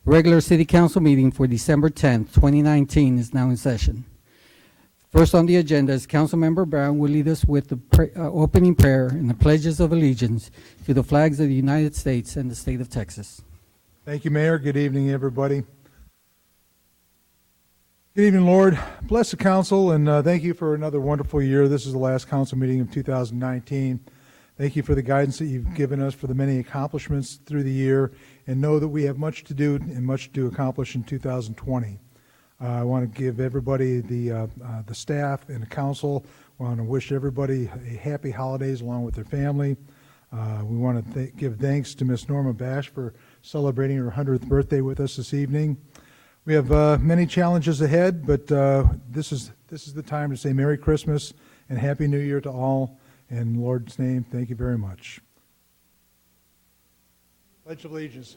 Regular City Council meeting for December 10th, 2019 is now in session. First on the agenda is Councilmember Brown will lead us with the opening prayer and the pledges of allegiance to the flags of the United States and the state of Texas. Thank you, Mayor. Good evening, everybody. Good evening, Lord. Bless the council, and thank you for another wonderful year. This is the last council meeting of 2019. Thank you for the guidance that you've given us, for the many accomplishments through the year, and know that we have much to do and much to accomplish in 2020. I want to give everybody, the staff and the council, I want to wish everybody a happy holidays along with their family. We want to give thanks to Miss Norma Bash for celebrating her 100th birthday with us this evening. We have many challenges ahead, but this is the time to say Merry Christmas and Happy New Year to all. In the Lord's name, thank you very much. Pledge of allegiance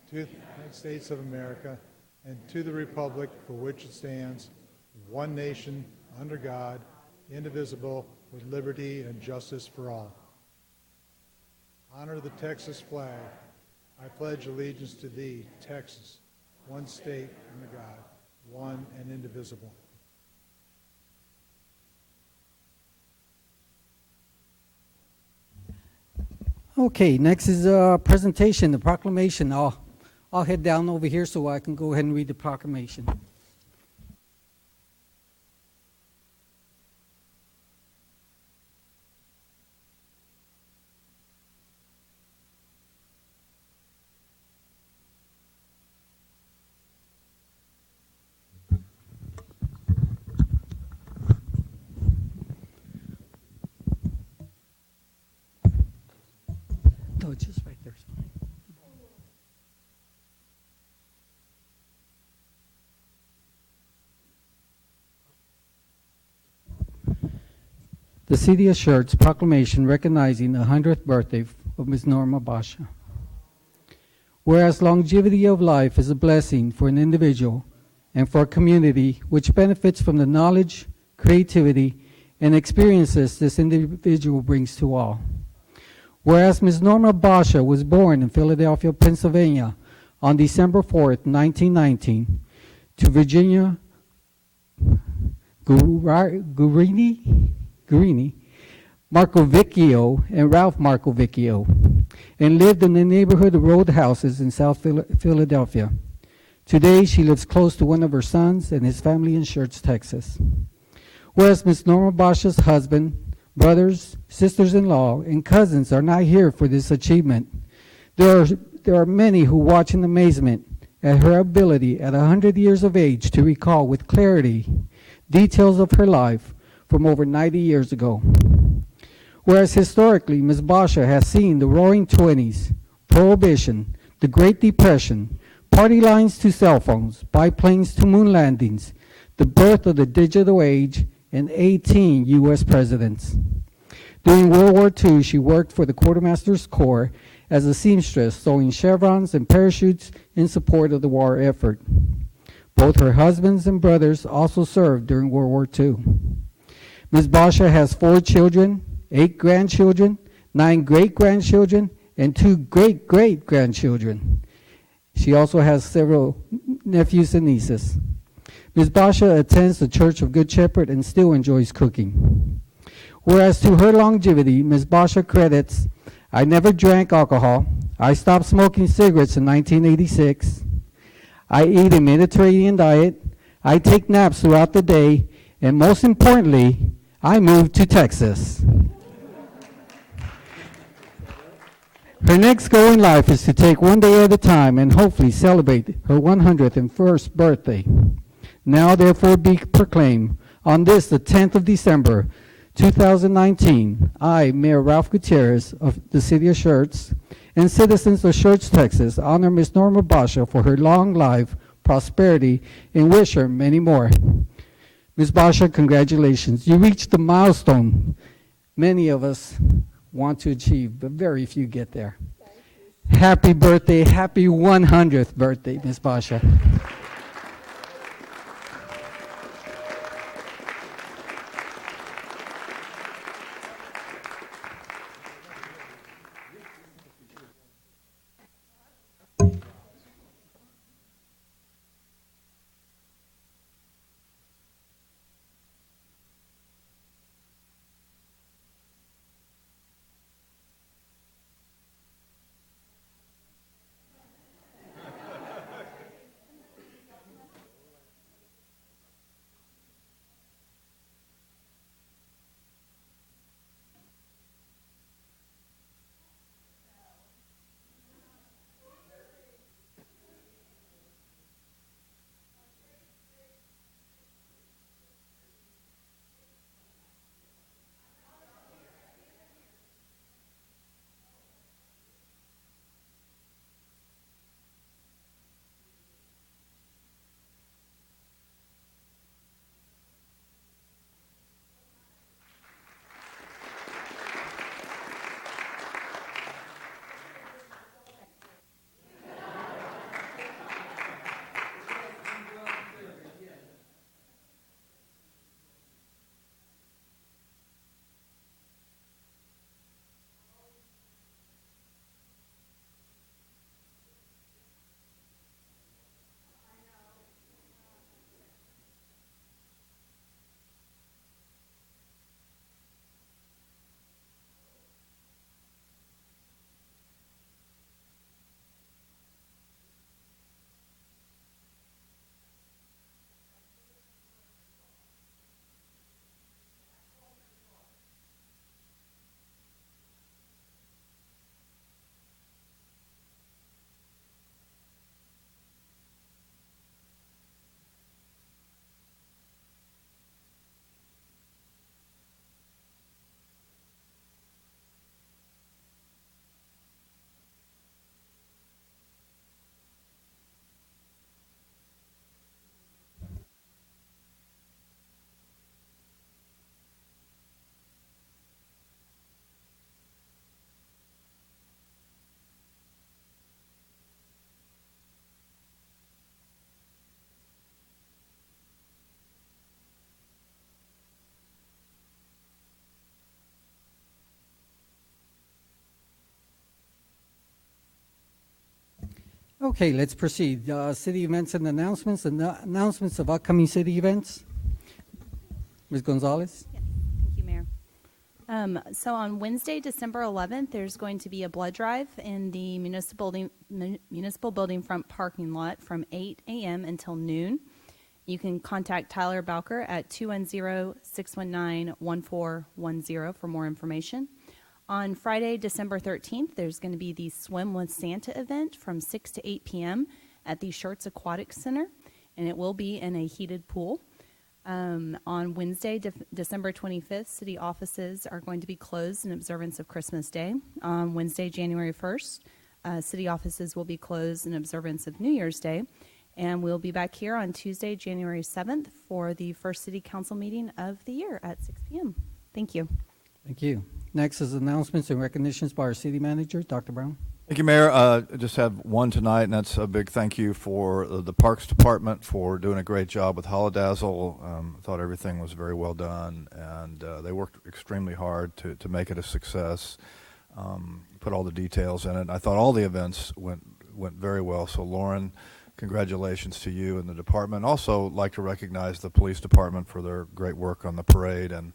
to the United States of America and to the republic for which it stands, one nation, under God, indivisible, with liberty and justice for all. Honor the Texas flag. I pledge allegiance to thee, Texas, one state under God, one and indivisible. Okay, next is a presentation, the proclamation. I'll head down over here so I can go ahead and read the proclamation. Oh, just right there. The City of Schertz proclamation recognizing the 100th birthday of Ms. Norma Basha. Whereas longevity of life is a blessing for an individual and for a community which benefits from the knowledge, creativity, and experiences this individual brings to all. Whereas Ms. Norma Basha was born in Philadelphia, Pennsylvania on December 4th, 1919, to Virginia Guarini, Marcovicchio and Ralph Marcovicchio, and lived in the neighborhood of roadhouses in South Philadelphia. Today, she lives close to one of her sons and his family in Schertz, Texas. Whereas Ms. Norma Basha's husband, brothers, sisters-in-law, and cousins are not here for this achievement, there are many who watch in amazement at her ability at 100 years of age to recall with clarity details of her life from over 90 years ago. Whereas historically, Ms. Basha has seen the Roaring '20s, Prohibition, the Great Depression, party lines to cell phones, biplanes to moon landings, the birth of the digital age, and 18 U.S. presidents. During World War II, she worked for the Quartermaster's Corps as a seamstress, sewing chevrons and parachutes in support of the war effort. Both her husbands and brothers also served during World War II. Ms. Basha has 4 children, 8 grandchildren, 9 great-grandchildren, and 2 great-great-grandchildren. She also has several nephews and nieces. Ms. Basha attends the Church of Good Shepherd and still enjoys cooking. Whereas to her longevity, Ms. Basha credits, I never drank alcohol, I stopped smoking cigarettes in 1986, I eat a Mediterranean diet, I take naps throughout the day, and most importantly, I moved to Texas. Her next goal in life is to take one day at a time and hopefully celebrate her 101st birthday. Now therefore be proclaimed, on this, the 10th of December, 2019, I, Mayor Ralph Gutierrez of the City of Schertz, and citizens of Schertz, Texas, honor Ms. Norma Basha for her long life, prosperity, and wish her many more. Ms. Basha, congratulations. You reached the milestone many of us want to achieve, but very few get there. Happy birthday, happy 100th birthday, Ms. Basha. Okay, let's proceed. City events and announcements, announcements of upcoming city events. Ms. Gonzalez? Yes, thank you, Mayor. So on Wednesday, December 11th, there's going to be a blood drive in the municipal building front parking lot from 8 a.m. until noon. You can contact Tyler Bowker at 210-619-1410 for more information. On Friday, December 13th, there's going to be the Swim with Santa event from 6 to 8 p.m. at the Schertz Aquatic Center, and it will be in a heated pool. On Wednesday, December 25th, city offices are going to be closed in observance of Christmas Day. On Wednesday, January 1st, city offices will be closed in observance of New Year's Day. And we'll be back here on Tuesday, January 7th for the first city council meeting of the year at 6 p.m. Thank you. Thank you. Next is announcements and recognitions by our city manager, Dr. Brown. Thank you, Mayor. I just have one tonight, and that's a big thank you for the Parks Department for doing a great job with Holidazzle. I thought everything was very well done, and they worked extremely hard to make it a success, put all the details in it. I thought all the events went very well, so Lauren, congratulations to you and the department. Also like to recognize the police department for their great work on the parade and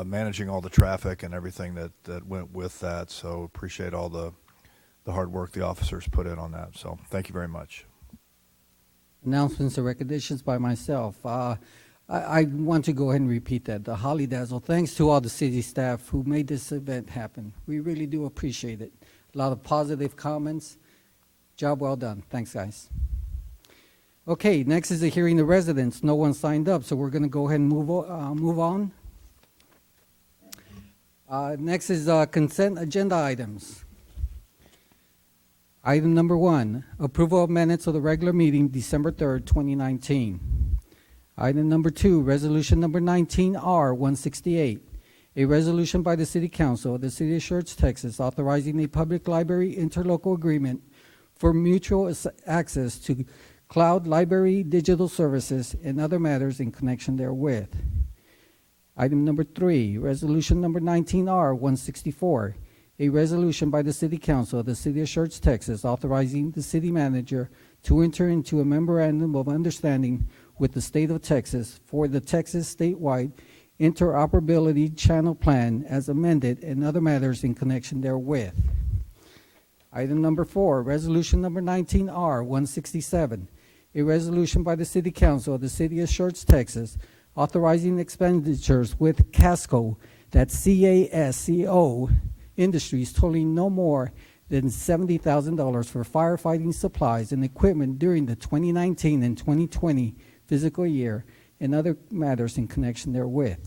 managing all the traffic and everything that went with that. So appreciate all the hard work the officers put in on that. So thank you very much. Announcements and recognitions by myself. I want to go ahead and repeat that. The Holidazzle, thanks to all the city staff who made this event happen. We really do appreciate it. A lot of positive comments. Job well done. Thanks, guys. Okay, next is the hearing the residents. No one signed up, so we're going to go ahead and move on. Next is consent agenda items. Item number 1, approval of minutes of the regular meeting, December 3rd, 2019. Item number 2, resolution number 19R168, a resolution by the City Council of the City of Schertz, Texas, authorizing a public library interlocal agreement for mutual access to cloud library digital services and other matters in connection therewith. Item number 3, resolution number 19R164, a resolution by the City Council of the City of Schertz, Texas, authorizing the city manager to enter into a memorandum of understanding with the state of Texas for the Texas statewide interoperability channel plan as amended and other matters in connection therewith. Item number 4, resolution number 19R167, a resolution by the City Council of the City of Schertz, Texas, authorizing expenditures with CASCO, that's CASCO Industries, totaling no more than $70,000 for firefighting supplies and equipment during the 2019 and 2020 fiscal year and other matters in connection therewith.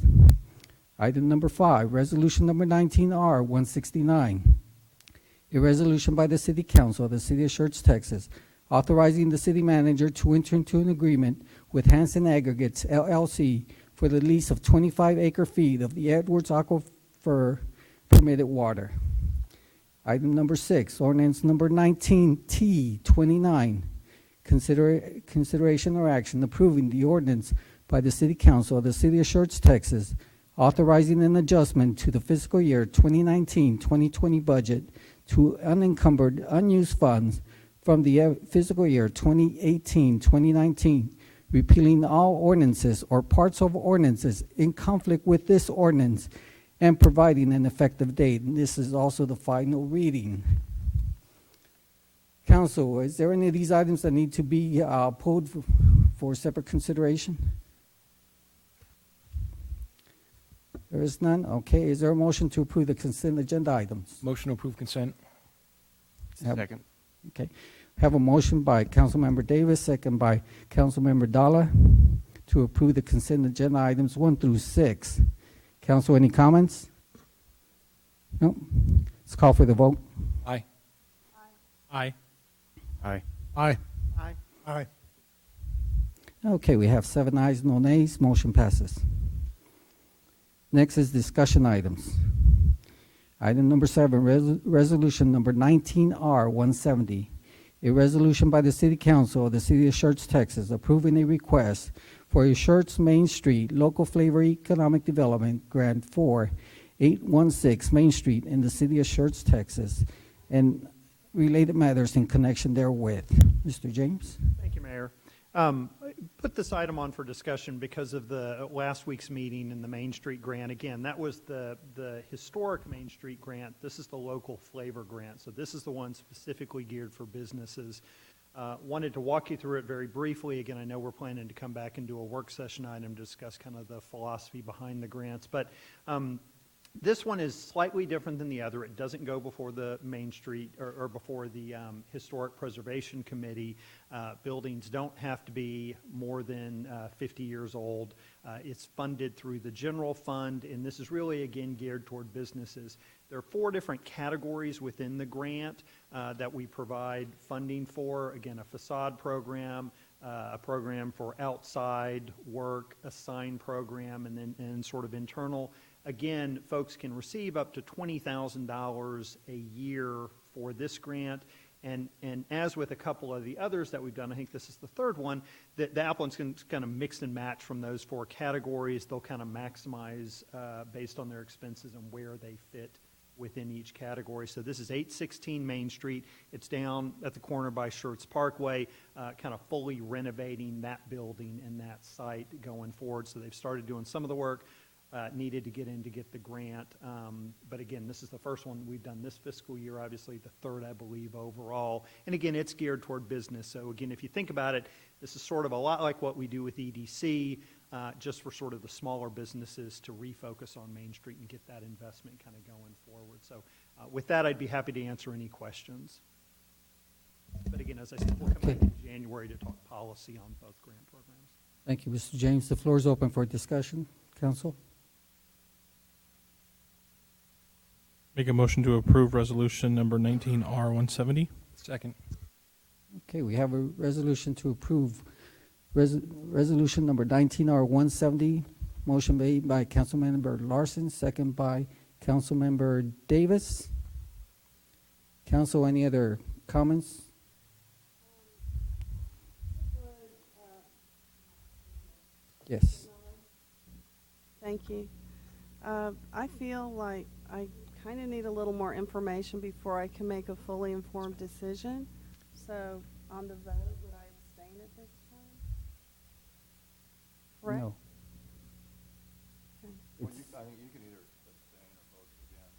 Item number 5, resolution number 19R169, a resolution by the City Council of the City of Schertz, Texas, authorizing the city manager to enter into an agreement with Hanson Aggregates, LLC, for the lease of 25 acre-feet of the Edwards Aquifer permitted water. Item number 6, ordinance number 19T29, consideration or action approving the ordinance by the City Council of the City of Schertz, Texas, authorizing an adjustment to the fiscal year 2019-2020 budget to unencumbered, unused funds from the fiscal year 2018-2019, repealing all ordinances or parts of ordinances in conflict with this ordinance and providing an effective date. And this is also the final reading. Council, is there any of these items that need to be pulled for separate consideration? There is none? Okay, is there a motion to approve the consent agenda items? Motion to approve consent. Second. Okay. Have a motion by Councilmember Davis, second by Councilmember Dalla, to approve the consent agenda items 1 through 6. Council, any comments? No? Let's call for the vote. Aye. Aye. Aye. Aye. Aye. Aye. Okay, we have 7 ayes, no nays. Motion passes. Next is discussion items. Item number 7, resolution number 19R170, a resolution by the City Council of the City of Schertz, Texas, approving a request for a Schertz Main Street Local Flavor Economic Development Grant for 816 Main Street in the City of Schertz, Texas, and related matters in connection therewith. Mr. James? Thank you, Mayor. Put this item on for discussion because of the last week's meeting in the Main Street grant. Again, that was the historic Main Street grant. This is the local flavor grant. So this is the one specifically geared for businesses. Wanted to walk you through it very briefly. Again, I know we're planning to come back and do a work session item to discuss kind of the philosophy behind the grants. But this one is slightly different than the other. It doesn't go before the Main Street or before the Historic Preservation Committee. Buildings don't have to be more than 50 years old. It's funded through the general fund, and this is really, again, geared toward businesses. There are 4 different categories within the grant that we provide funding for. Again, a facade program, a program for outside work, a sign program, and then sort of internal. Again, folks can receive up to $20,000 a year for this grant. And as with a couple of the others that we've done, I think this is the third one, that the applicants can kind of mix and match from those 4 categories. They'll kind of maximize based on their expenses and where they fit within each category. So this is 816 Main Street. It's down at the corner by Schertz Parkway, kind of fully renovating that building and that site going forward. So they've started doing some of the work needed to get in to get the grant. But again, this is the first one we've done this fiscal year, obviously the third, I believe, overall. And again, it's geared toward business. So again, if you think about it, this is sort of a lot like what we do with EDC, just for sort of the smaller businesses to refocus on Main Street and get that investment kind of going forward. So with that, I'd be happy to answer any questions. But again, as I said, we'll come back in January to talk policy on both grant programs. Thank you, Mr. James. The floor is open for discussion. Council? Make a motion to approve resolution number 19R170. Second. Okay, we have a resolution to approve resolution number 19R170. Motion made by Councilmember Larson, second by Councilmember Davis. Council, any other comments? Yes. Thank you. I feel like I kind of need a little more information before I can make a fully informed decision. So on the vote, would I abstain at this time? Correct? No. Okay. I think you can either abstain or vote against.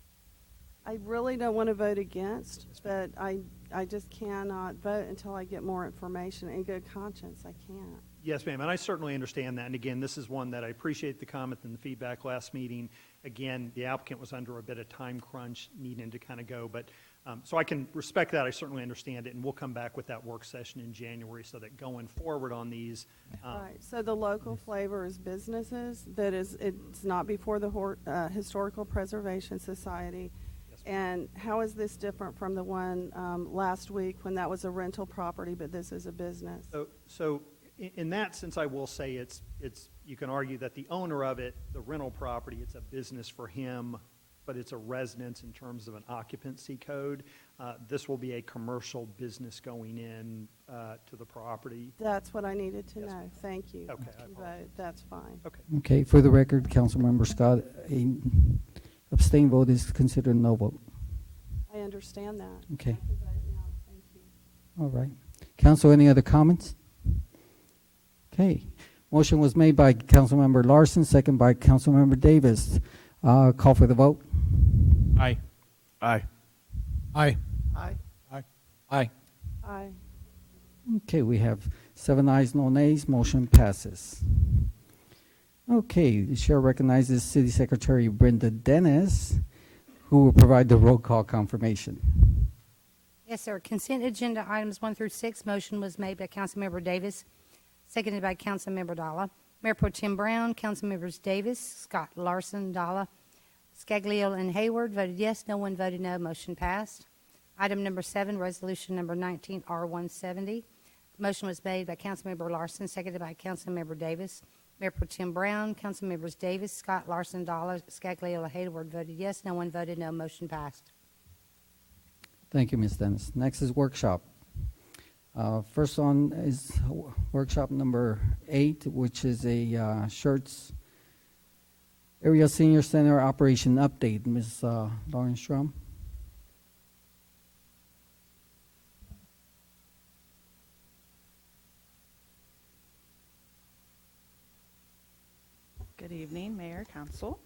I really don't want to vote against, but I just cannot vote until I get more information. In good conscience, I can't. Yes, ma'am, and I certainly understand that. And again, this is one that I appreciate the comment and the feedback last meeting. Again, the applicant was under a bit of time crunch needing to kind of go, but so I can respect that. I certainly understand it, and we'll come back with that work session in January so that going forward on these. Right. So the local flavor is businesses. It's not before the Historical Preservation Society. Yes, ma'am. And how is this different from the one last week when that was a rental property, but this is a business? So in that sense, I will say it's you can argue that the owner of it, the rental property, it's a business for him, but it's a residence in terms of an occupancy code. This will be a commercial business going in to the property. That's what I needed to Yes, know. ma'am. Thank you. Okay, I apologize. That's fine. Okay. Okay, for the record, Councilmember Scott, a abstain vote is considered no vote. I understand that. Okay. I can vote now. Thank you. All right. Council, any other comments? Okay. Motion was made by Councilmember Larson, second by Councilmember Davis. Call for the vote. Aye. Aye. Aye. Aye. Aye. Aye. Okay, we have 7 ayes, no nays. Motion passes. Okay, the chair recognizes City Secretary Brenda Dennis, who will provide the roll call confirmation. Yes, sir. Consent agenda items 1 through 6. Motion was made by Councilmember Davis, seconded by Councilmember Dalla. Mayor Pro Tem Brown, Councilmembers Davis, Scott, Larson, Dalla, Scaglio, and Hayward voted yes. No one voted no. Motion passed. Item number 7, resolution number 19R170. Motion was made by Councilmember Larson, seconded by Councilmember Davis. Mayor Pro Tem Brown, Councilmembers Davis, Scott, Larson, Dalla, Scaglio, and Hayward voted yes. No one voted no. Motion passed. Thank you, Ms. Dennis. Next is workshop. First on is workshop number 8, which is a Schertz Area Senior Center Operation Update. Ms. Lauren Strum. Good evening, Mayor, Council.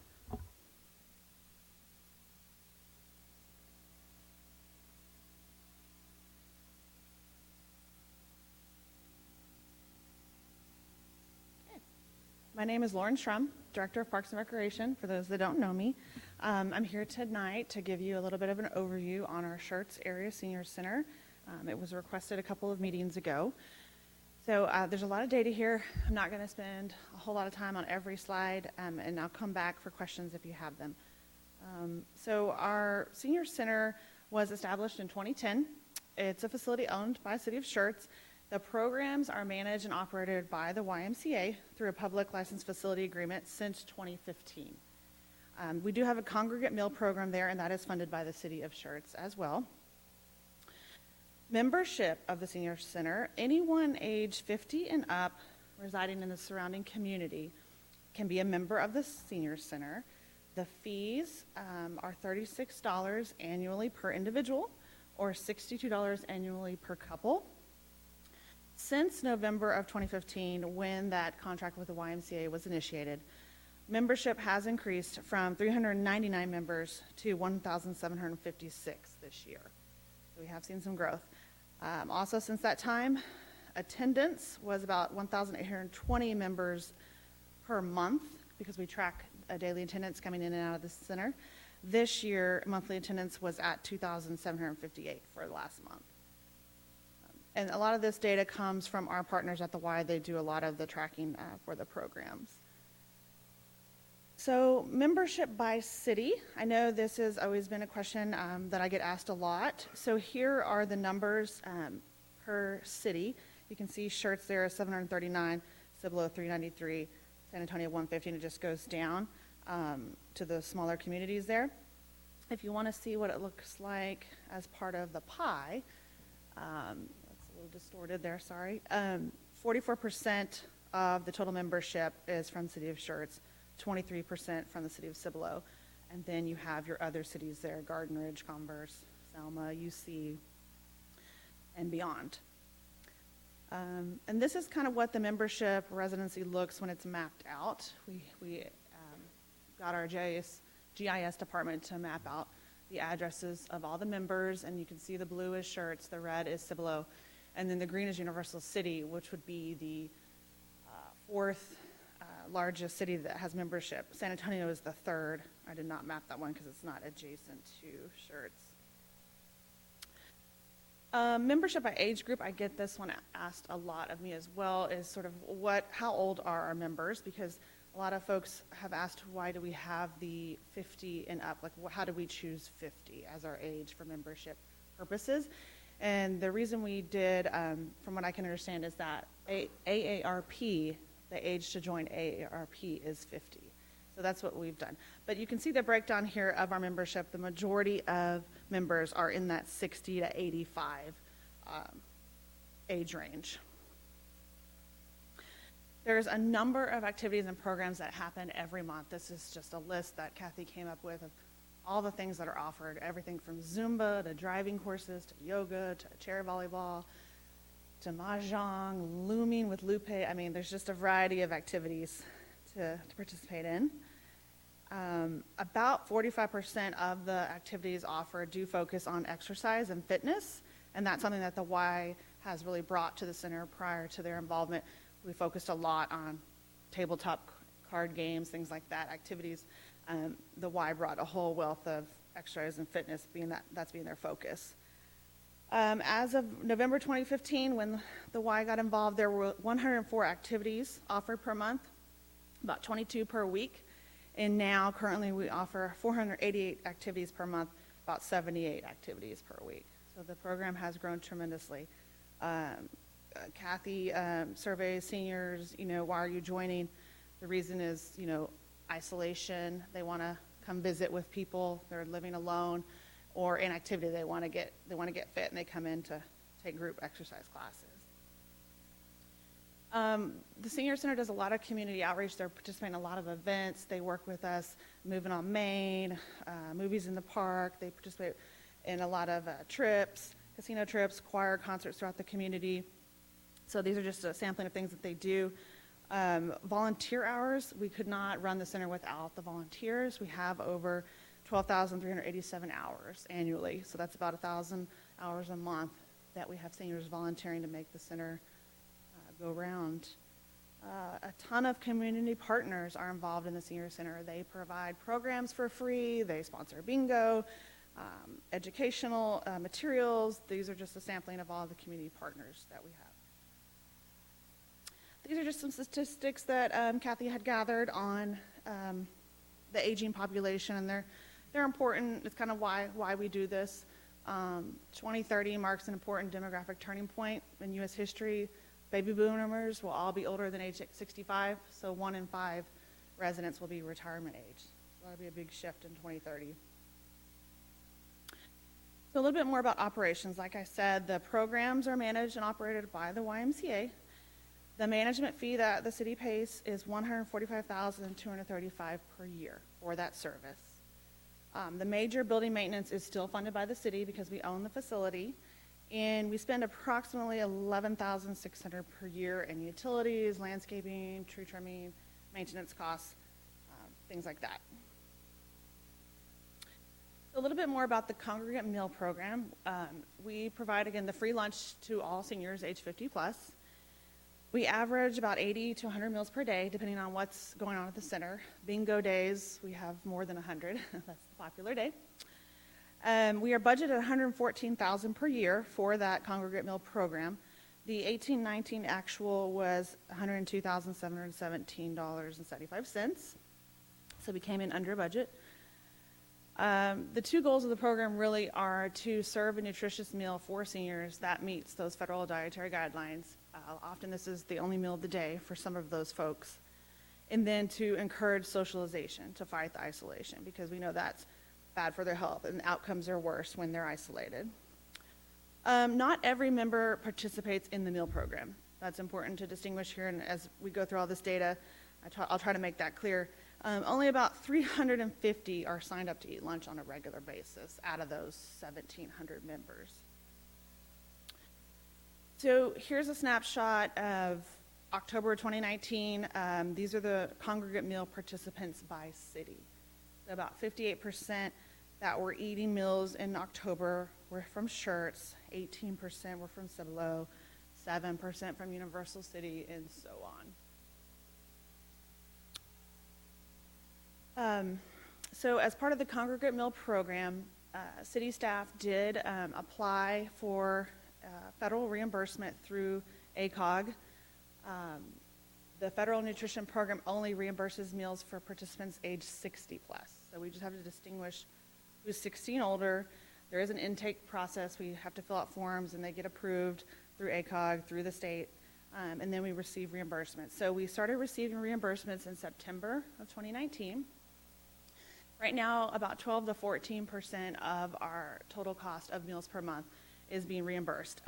My name is Lauren Schrum, Director of Parks and Recreation, for those that don't know me. I'm here tonight to give you a little bit of an overview on our Schertz Area Senior Center. It was requested a couple of meetings ago. So there's a lot of data here. I'm not going to spend a whole lot of time on every slide, and I'll come back for questions if you have them. So our Senior Center was established in 2010. It's a facility owned by the City of Schertz. The programs are managed and operated by the YMCA through a public licensed facility agreement since 2015. We do have a congregate meal program there, and that is funded by the City of Schertz as well. Membership of the Senior Center, anyone age 50 and up residing in the surrounding community can be a member of the Senior Center. The fees are $36 annually per individual or $62 annually per couple. Since November of 2015, when that contract with the YMCA was initiated, membership has increased from 399 members to 1,756 this year. So we have seen some growth. Also, since that time, attendance was about 1,820 members per month because we track a daily attendance coming in and out of the center. This year, monthly attendance was at 2,758 for the last month. And a lot of this data comes from our partners at the Y. They do a lot of the tracking for the programs. So membership by city. I know this has always been a question that I get asked a lot. So here are the numbers per city. You can see Schertz there is 739, Cibolo 393, San Antonio 150, and it just goes down to the smaller communities there. If you want to see what it looks like as part of the pie, distorted there, sorry. 44% of the total membership is from the City of Schertz, 23% from the City of Cibolo, and then you have your other cities there, Garden Ridge, Converse, Selma, UC, and beyond. And this is kind of what the membership residency looks when it's mapped out. We got our GIS department to map out the addresses of all the members, and you can see the blue is Schertz, the red is Cibolo, and then the green is Universal City, which would be the fourth largest city that has membership. San Antonio is the third. I did not map that one because it's not adjacent to Schertz. Membership by age group, I get this one asked a lot of me as well, is sort of how old are our members? Because a lot of folks have asked, why do we have the 50 and up? Like, how do we choose 50 as our age for membership purposes? And the reason we did, from what I can understand, is that AARP, the age to join AARP is 50. So that's what we've done. But you can see the breakdown here of our membership. The majority of members are in that 60 to 85 age range. There's a number of activities and programs that happen every month. This is just a list that Kathy came up with of all the things that are offered, everything from Zumba to driving courses to yoga to chair volleyball to mahjong, looming with Lupe. I mean, there's just a variety of activities to participate in. About 45% of the activities offered do focus on exercise and fitness, and that's something that the Y has really brought to the center prior to their involvement. We focused a lot on tabletop card games, things like that, activities. The Y brought a whole wealth of exercise and fitness, that's being their focus. As of November 2015, when the Y got involved, there were 104 activities offered per month, about 22 per week. And now, currently, we offer 488 activities per month, about 78 activities per week. So the program has grown tremendously. Kathy surveys seniors, why are you joining? The reason is, isolation. They want to come visit with people. They're living alone, or in activity. They want to get fit, and they come in to take group exercise classes. The Senior Center does a lot of community outreach. They're participating in a lot of events. They work with us, Moving on Main, Movies in the Park. They participate in a lot of trips, casino trips, choir concerts throughout the community. So these are just a sampling of things that they do. Volunteer hours, we could not run the center without the volunteers. We have over 12,387 hours annually, so that's about 1,000 hours a month that we have seniors volunteering to make the center go round. A ton of community partners are involved in the senior center. They provide programs for free, they sponsor bingo, educational materials. These are just a sampling of all the community partners that we have. These are just some statistics that Kathy had gathered on the aging population, and they're important. It's kind of why we do this. 2030 marks an important demographic turning point in U.S. history. Baby boomers will all be older than age 65, so 1 in 5 residents will be retirement age. So that'll be a big shift in 2030. So a little bit more about operations. Like I said, the programs are managed and operated by the YMCA. The management fee that the city pays is $145,235 per year for that service. The major building maintenance is still funded by the city because we own the facility, and we spend approximately $11,600 per year in utilities, landscaping, tree trimming, maintenance costs, things like that. A little bit more about the congregate meal program. We provide, again, the free lunch to all seniors age 50 plus. We average about 80 to 100 meals per day, depending on what's going on at the center. Bingo days, we have more than 100. That's the popular day. We are budgeted $114,000 per year for that congregate meal program. The 18-19 actual was $102,717.75. So we came in under budget. The two goals of the program really are to serve a nutritious meal for seniors that meets those federal dietary guidelines. Often this is the only meal of the day for some of those folks. And then to encourage socialization, to fight the isolation, because we know that's bad for their health and the outcomes are worse when they're isolated. Not every member participates in the meal program. That's important to distinguish here, and as we go through all this data, I'll try to make that clear. Only about 350 are signed up to eat lunch on a regular basis out of those 1,700 members. So here's a snapshot of October 2019. These are the congregate meal participants by city. So about 58% that were eating meals in October were from Schertz, 18% were from Cibolo, 7% from Universal City, and so on. So as part of the congregate meal program, city staff did apply for federal reimbursement through ACOG. The federal nutrition program only reimburses meals for participants age 60 plus. So we just have to distinguish who's 16 older. There is an intake process. We have to fill out forms and they get approved through ACOG, through the state, and then we receive reimbursement. So we started receiving reimbursements in September of 2019. Right now, about 12 to 14% of our total cost of meals per month is being reimbursed,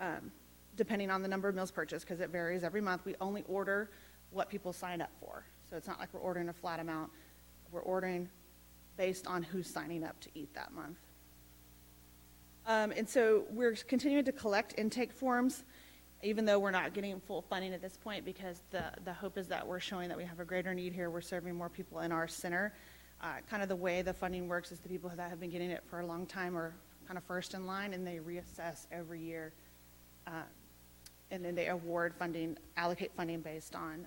depending on the number of meals purchased, because it varies every month. We only order what people sign up for. So it's not like we're ordering a flat amount. We're ordering based on who's signing up to eat that month. And so we're continuing to collect intake forms, even though we're not getting full funding at this point, because the hope is that we're showing that we have a greater need here. We're serving more people in our center. Kind of the way the funding works is the people that have been getting it for a long time are kind of first in line, and they reassess every year. And then they award funding, allocate funding based on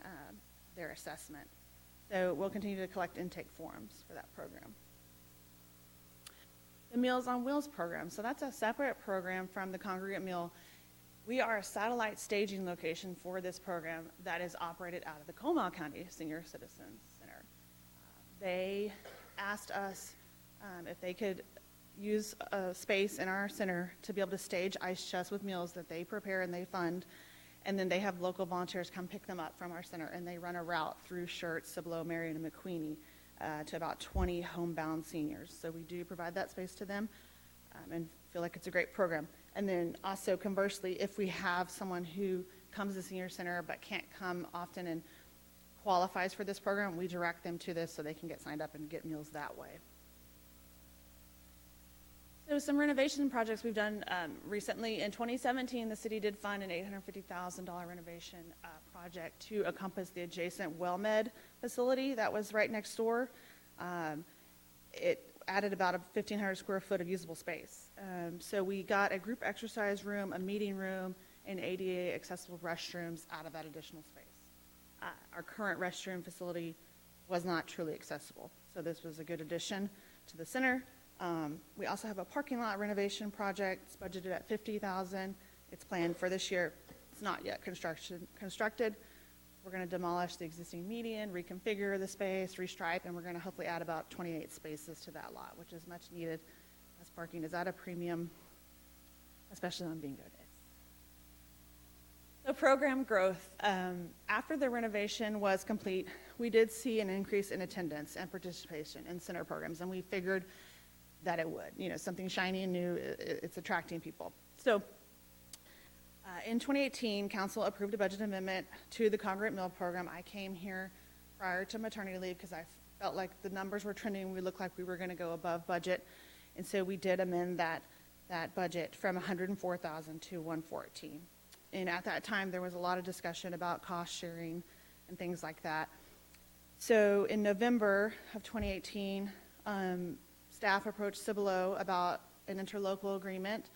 their assessment. So we'll continue to collect intake forms for that program. The Meals on Wheels program. So that's a separate program from the congregate meal. We are a satellite staging location for this program that is operated out of the Comal County Senior Citizens Center. They asked us if they could use a space in our center to be able to stage ice chests with meals that they prepare and they fund, and then they have local volunteers come pick them up from our center, and they run a route through Schertz, Cibolo, Marion, and McQueeney to about 20 homebound seniors. So we do provide that space to them and feel like it's a great program. And then also conversely, if we have someone who comes to the senior center but can't come often and qualifies for this program, we direct them to this so they can get signed up and get meals that way. So some renovation projects we've done recently. In 2017, the city did fund an $850,000 renovation project to encompass the adjacent WellMed facility that was right next door. It added about 1,500 square foot of usable space. So we got a group exercise room, a meeting room, and ADA accessible restrooms out of that additional space. Our current restroom facility was not truly accessible, so this was a good addition to the center. We also have a parking lot renovation project. It's budgeted at $50,000. It's planned for this year. It's not yet constructed. We're going to demolish the existing median, reconfigure the space, restripe, and we're going to hopefully add about 28 spaces to that lot, which is much needed as parking is at a premium, especially on bingo days. So program growth. After the renovation was complete, we did see an increase in attendance and participation in center programs, and we figured that it would. You know, something shiny and new, it's attracting people. So in 2018, council approved a budget amendment to the congregate meal program. I came here prior to maternity leave because I felt like the numbers were trending. We looked like we were going to go above budget. And so we did amend that budget from $104,000 to $114,000. And at that time, there was a lot of discussion about cost sharing and things like that. So in November of 2018, staff approached Cibolo about an interlocal agreement,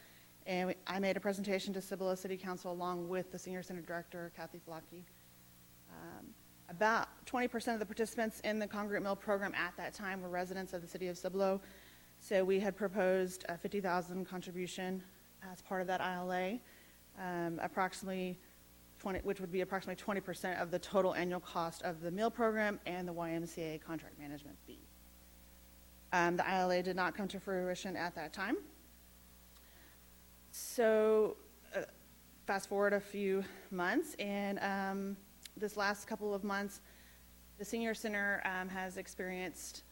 and I made a presentation to Cibolo City Council along with the Senior Center Director, Kathy Flocky. About 20% of the participants in the congregate meal program at that time were residents of the city of Cibolo, so we had proposed a $50,000 contribution as part of that ILA, which would be approximately 20% of the total annual cost of the meal program and the YMCA contract management fee. The ILA did not come to fruition at that time. So fast forward a few months, and this last couple of months, the Senior Center has experienced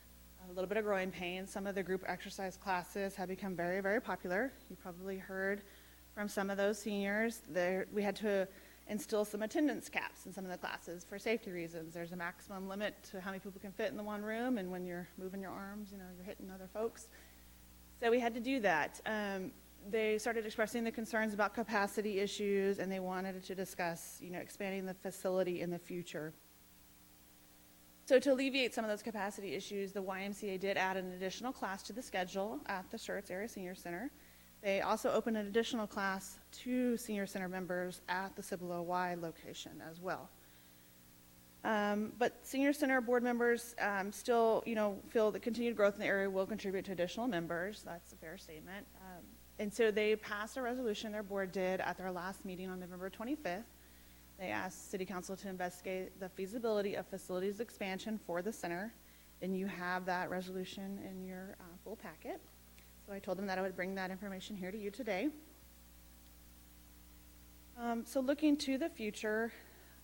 a little bit of growing pains. Some of the group exercise classes have become very, very popular. You probably heard from some of those seniors. We had to instill some attendance caps in some of the classes for safety reasons. There's a maximum limit to how many people can fit in the one room, and when you're moving your arms, you know, you're hitting other folks. So we had to do that. They started expressing the concerns about capacity issues, and they wanted to discuss, you know, expanding the facility in the future. So to alleviate some of those capacity issues, the YMCA did add an additional class to the schedule at the Schertz Area Senior Center. They also opened an additional class to Senior Center members at the Cibolo Y location as well. But Senior Center board members still, you know, feel that continued growth in the area will contribute to additional members. That's a fair statement. And so they passed a resolution, their board did, at their last meeting on November 25th. They asked City Council to investigate the feasibility of facilities expansion for the center. And you have that resolution in your full packet. So I told them that I would bring that information here to you today. So looking to the future,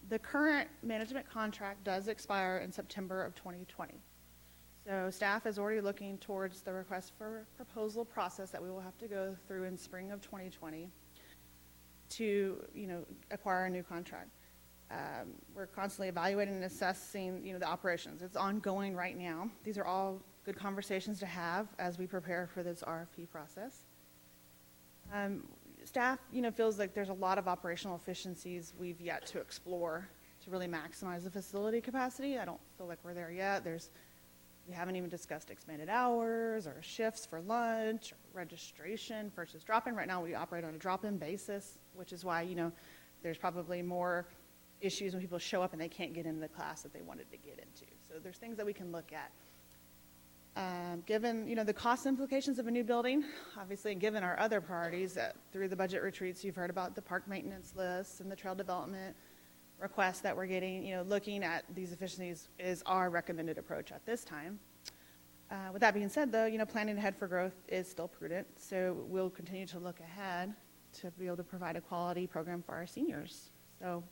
the current management contract does expire in September of 2020. So staff is already looking towards the request for proposal process that we will have to go through in spring of 2020 to, you know, acquire a new contract. We're constantly evaluating and assessing, you know, the operations. It's ongoing right now. These are all good conversations to have as we prepare for this RFP process. Staff, you know, feels like there's a lot of operational efficiencies we've yet to explore to really maximize the facility capacity. I don't feel like we're there yet. We haven't even discussed expanded hours or shifts for lunch, or registration versus drop-in. Right now we operate on a drop-in basis, which is why, you know, there's probably more issues when people show up and they can't get into the class that they wanted to get into. So there's things that we can look at. Given, you know, the cost implications of a new building, obviously, and given our other priorities through the budget retreats, you've heard about the park maintenance lists and the trail development requests that we're getting. You know, looking at these efficiencies is our recommended approach at this time. With that being said, though, you know, planning ahead for growth is still prudent, so we'll continue to look ahead to be able to provide a quality program for our seniors. So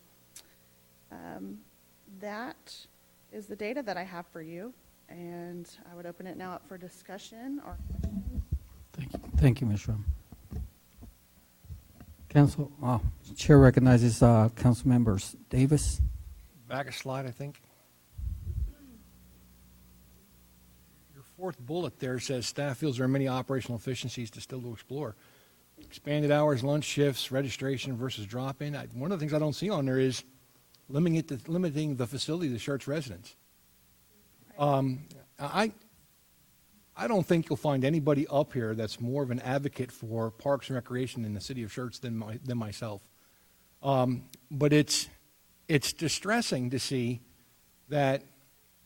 that is the data that I have for you. And I would open it now up for discussion or questions. Thank you, Ms. Rum. Council, Chair recognizes Council Members Davis. Back a slide, I think. You're fourth bullet there says staff feels there are many operational efficiencies to still to explore. Expanded hours, lunch shifts, registration versus drop-in. One of the things I don't see on there is limiting the facility to Schertz residents. I don't think you'll find anybody up here that's more of an advocate for parks and recreation in the city of Schertz than myself. But it's distressing to see that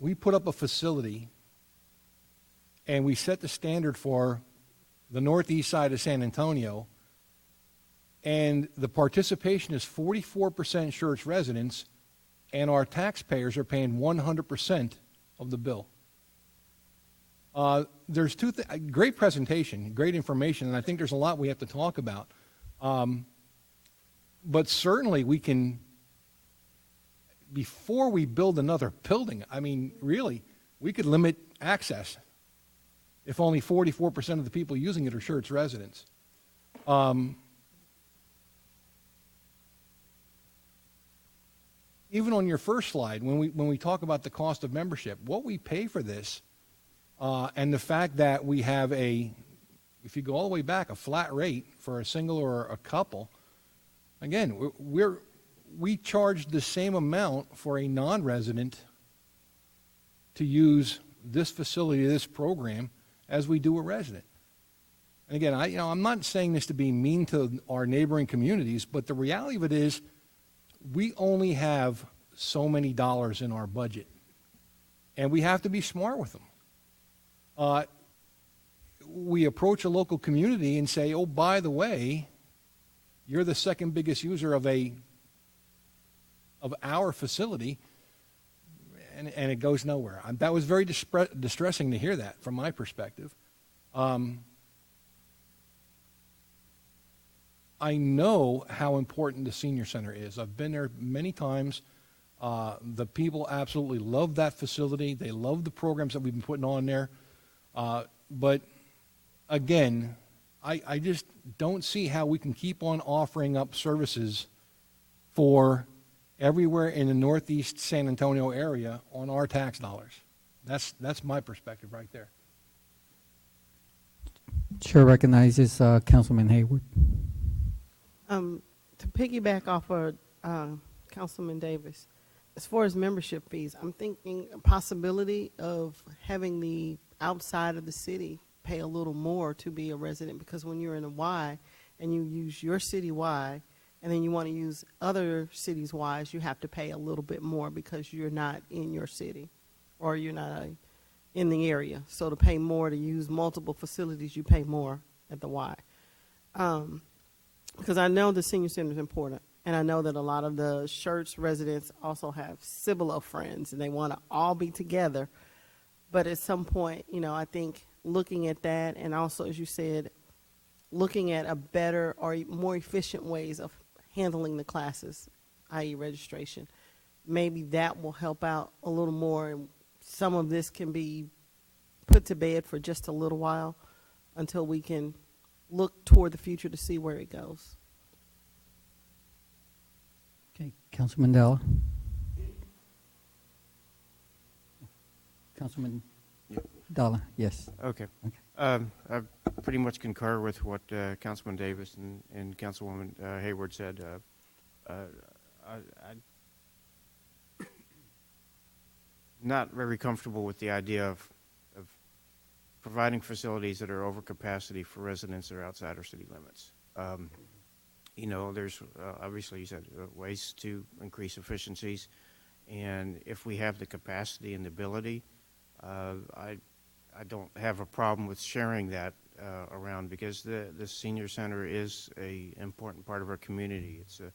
we put up a facility and we set the standard for the northeast side of San Antonio, and the participation is 44% Schertz residents, and our taxpayers are paying 100% of the bill. There's great presentation, great information, and I think there's a lot we have to talk about. But certainly we can, before we build another building, I mean, really, we could limit access if only 44% of the people using it are Schertz residents. Even on your first slide, when we talk about the cost of membership, what we pay for this, and the fact that we have if you go all the way back, a flat rate for a single or a couple, again, we charge the same amount for a non-resident to use this facility, this program, as we do a resident. And again, I'm not saying this to be mean to our neighboring communities, but the reality of it is we only have so many dollars in our budget, and we have to be smart with them. We approach a local community and say, oh, by the way, you're the second biggest user of our facility, and it goes nowhere. That was very distressing to hear that from my perspective. I know how important the senior center is. I've been there many times. The people absolutely love that facility. They love the programs that we've been putting on there. But again, I just don't see how we can keep on offering up services for everywhere in the northeast San Antonio area on our tax dollars. That's my perspective right there. Chair recognizes Councilman Hayward. To piggyback off of Councilman Davis, as far as membership fees, I'm thinking a possibility of having the outside of the city pay a little more to be a resident, because when you're in a Y and you use your city Y and then you want to use other cities' Ys, you have to pay a little bit more because you're not in your city or you're not in the area. So to pay more to use multiple facilities, you pay more at the Y. Because I know the senior center is important, and I know that a lot of the Schertz residents also have Cibolo friends, and they want to all be together. But at some point, I think looking at that, and also, as you said, looking at a better or more efficient ways of handling the classes, i.e. registration, maybe that will help out a little more, and some of this can be put to bed for just a little while until we can look toward the future to see where it goes. Okay, Councilman Della. Councilman Dalla, yes. Okay. Okay. I pretty much concur with what Councilman Davis and Councilwoman Hayward said. I'm not very comfortable with the idea of providing facilities that are over capacity for residents that are outside our city limits. There's obviously, you said, ways to increase efficiencies, and if we have the capacity and the ability, I don't have a problem with sharing that around, because the senior center is an important part of our community. It's a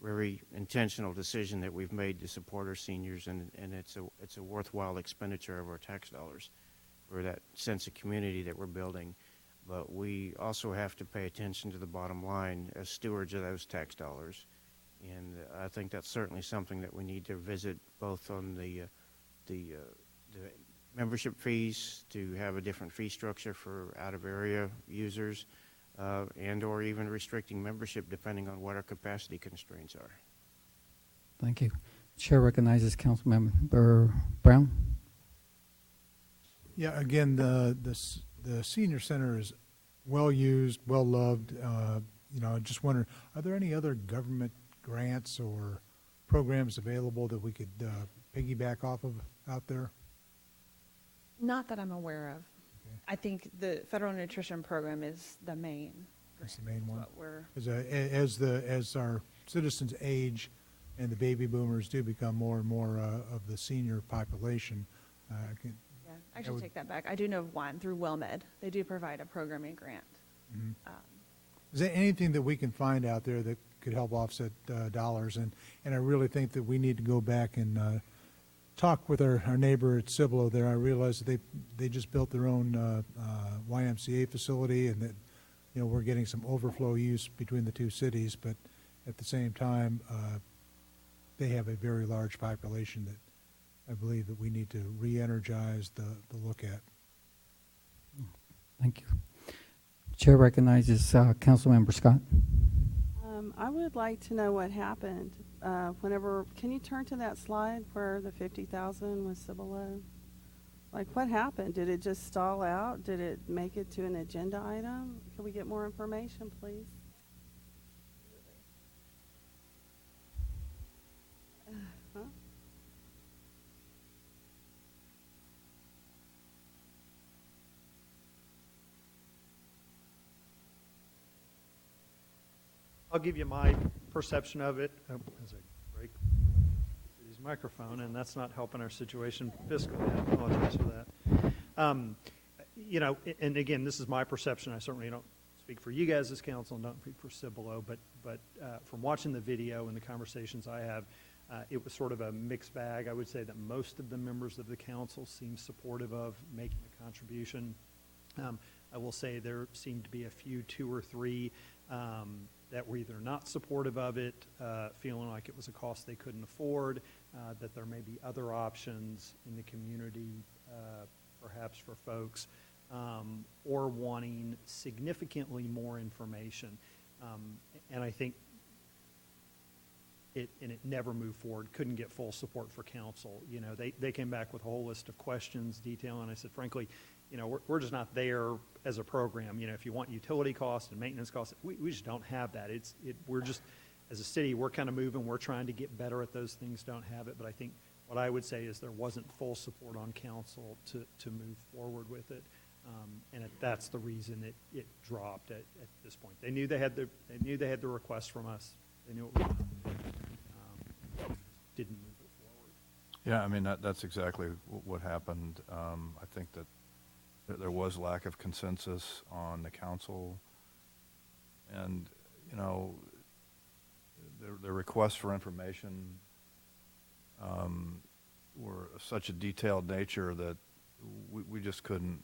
very intentional decision that we've made to support our seniors, and it's a worthwhile expenditure of our tax dollars for that sense of community that we're building. But we also have to pay attention to the bottom line as stewards of those tax dollars. And I think that's certainly something that we need to visit, both on the membership fees, to have a different fee structure for out-of-area users, and or even restricting membership depending on what our capacity constraints are. Thank you. Chair recognizes Councilmember Brown. Yeah, again, the senior center is well used, well loved. I just wonder, are there any other government grants or programs available that we could piggyback off of out there? Not that I'm aware of. I think the federal nutrition program is the main. That's the main one. What we're, As our citizens age and the baby boomers do become more and more of the senior population, yeah, I should take that back. I do know of one through WellMed. They do provide a programming grant. is there anything that we can find out there that could help offset dollars? And I really think that we need to go back and talk with our neighbor at Cibolo there. I realize that they just built their own YMCA facility, and that we're getting some overflow use between the two cities, but at the same time they have a very large population that I believe that we need to re-energize the look at. Thank you. Chair recognizes Councilmember Scott. I would like to know what happened can you turn to that slide where the 50,000 was Cibolo? Like, what happened? Did it just stall out? Did it make it to an agenda item? Can we get more information, please? Huh? I'll give you my perception of it. As I break his microphone, and that's not helping our situation fiscally. I apologize for that. And again, this is my perception. I certainly don't speak for you guys as council and don't speak for Cibolo, but from watching the video and the conversations I have, it was sort of a mixed bag. I would say that most of the members of the council seemed supportive of making a contribution. I will say there seemed to be a few, 2 or 3, that were either not supportive of it, feeling like it was a cost they couldn't afford, that there may be other options in the community, perhaps for folks, or wanting significantly more information. And I think it never moved forward, couldn't get full support for council. They came back with a whole list of questions, detail, and I said, frankly, we're just not there as a program. If you want utility costs and maintenance costs, we just don't have that. We're just, as a city, we're kind of moving. We're trying to get better at those things, don't have it. But I think what I would say is there wasn't full support on council to move forward with it. And that's the reason it dropped at this point. They knew they had the request from us. They knew it was didn't move it forward. Yeah, I mean, that's exactly what happened. I think that there was lack of consensus on the council, and the requests for information were of such a detailed nature that we just couldn't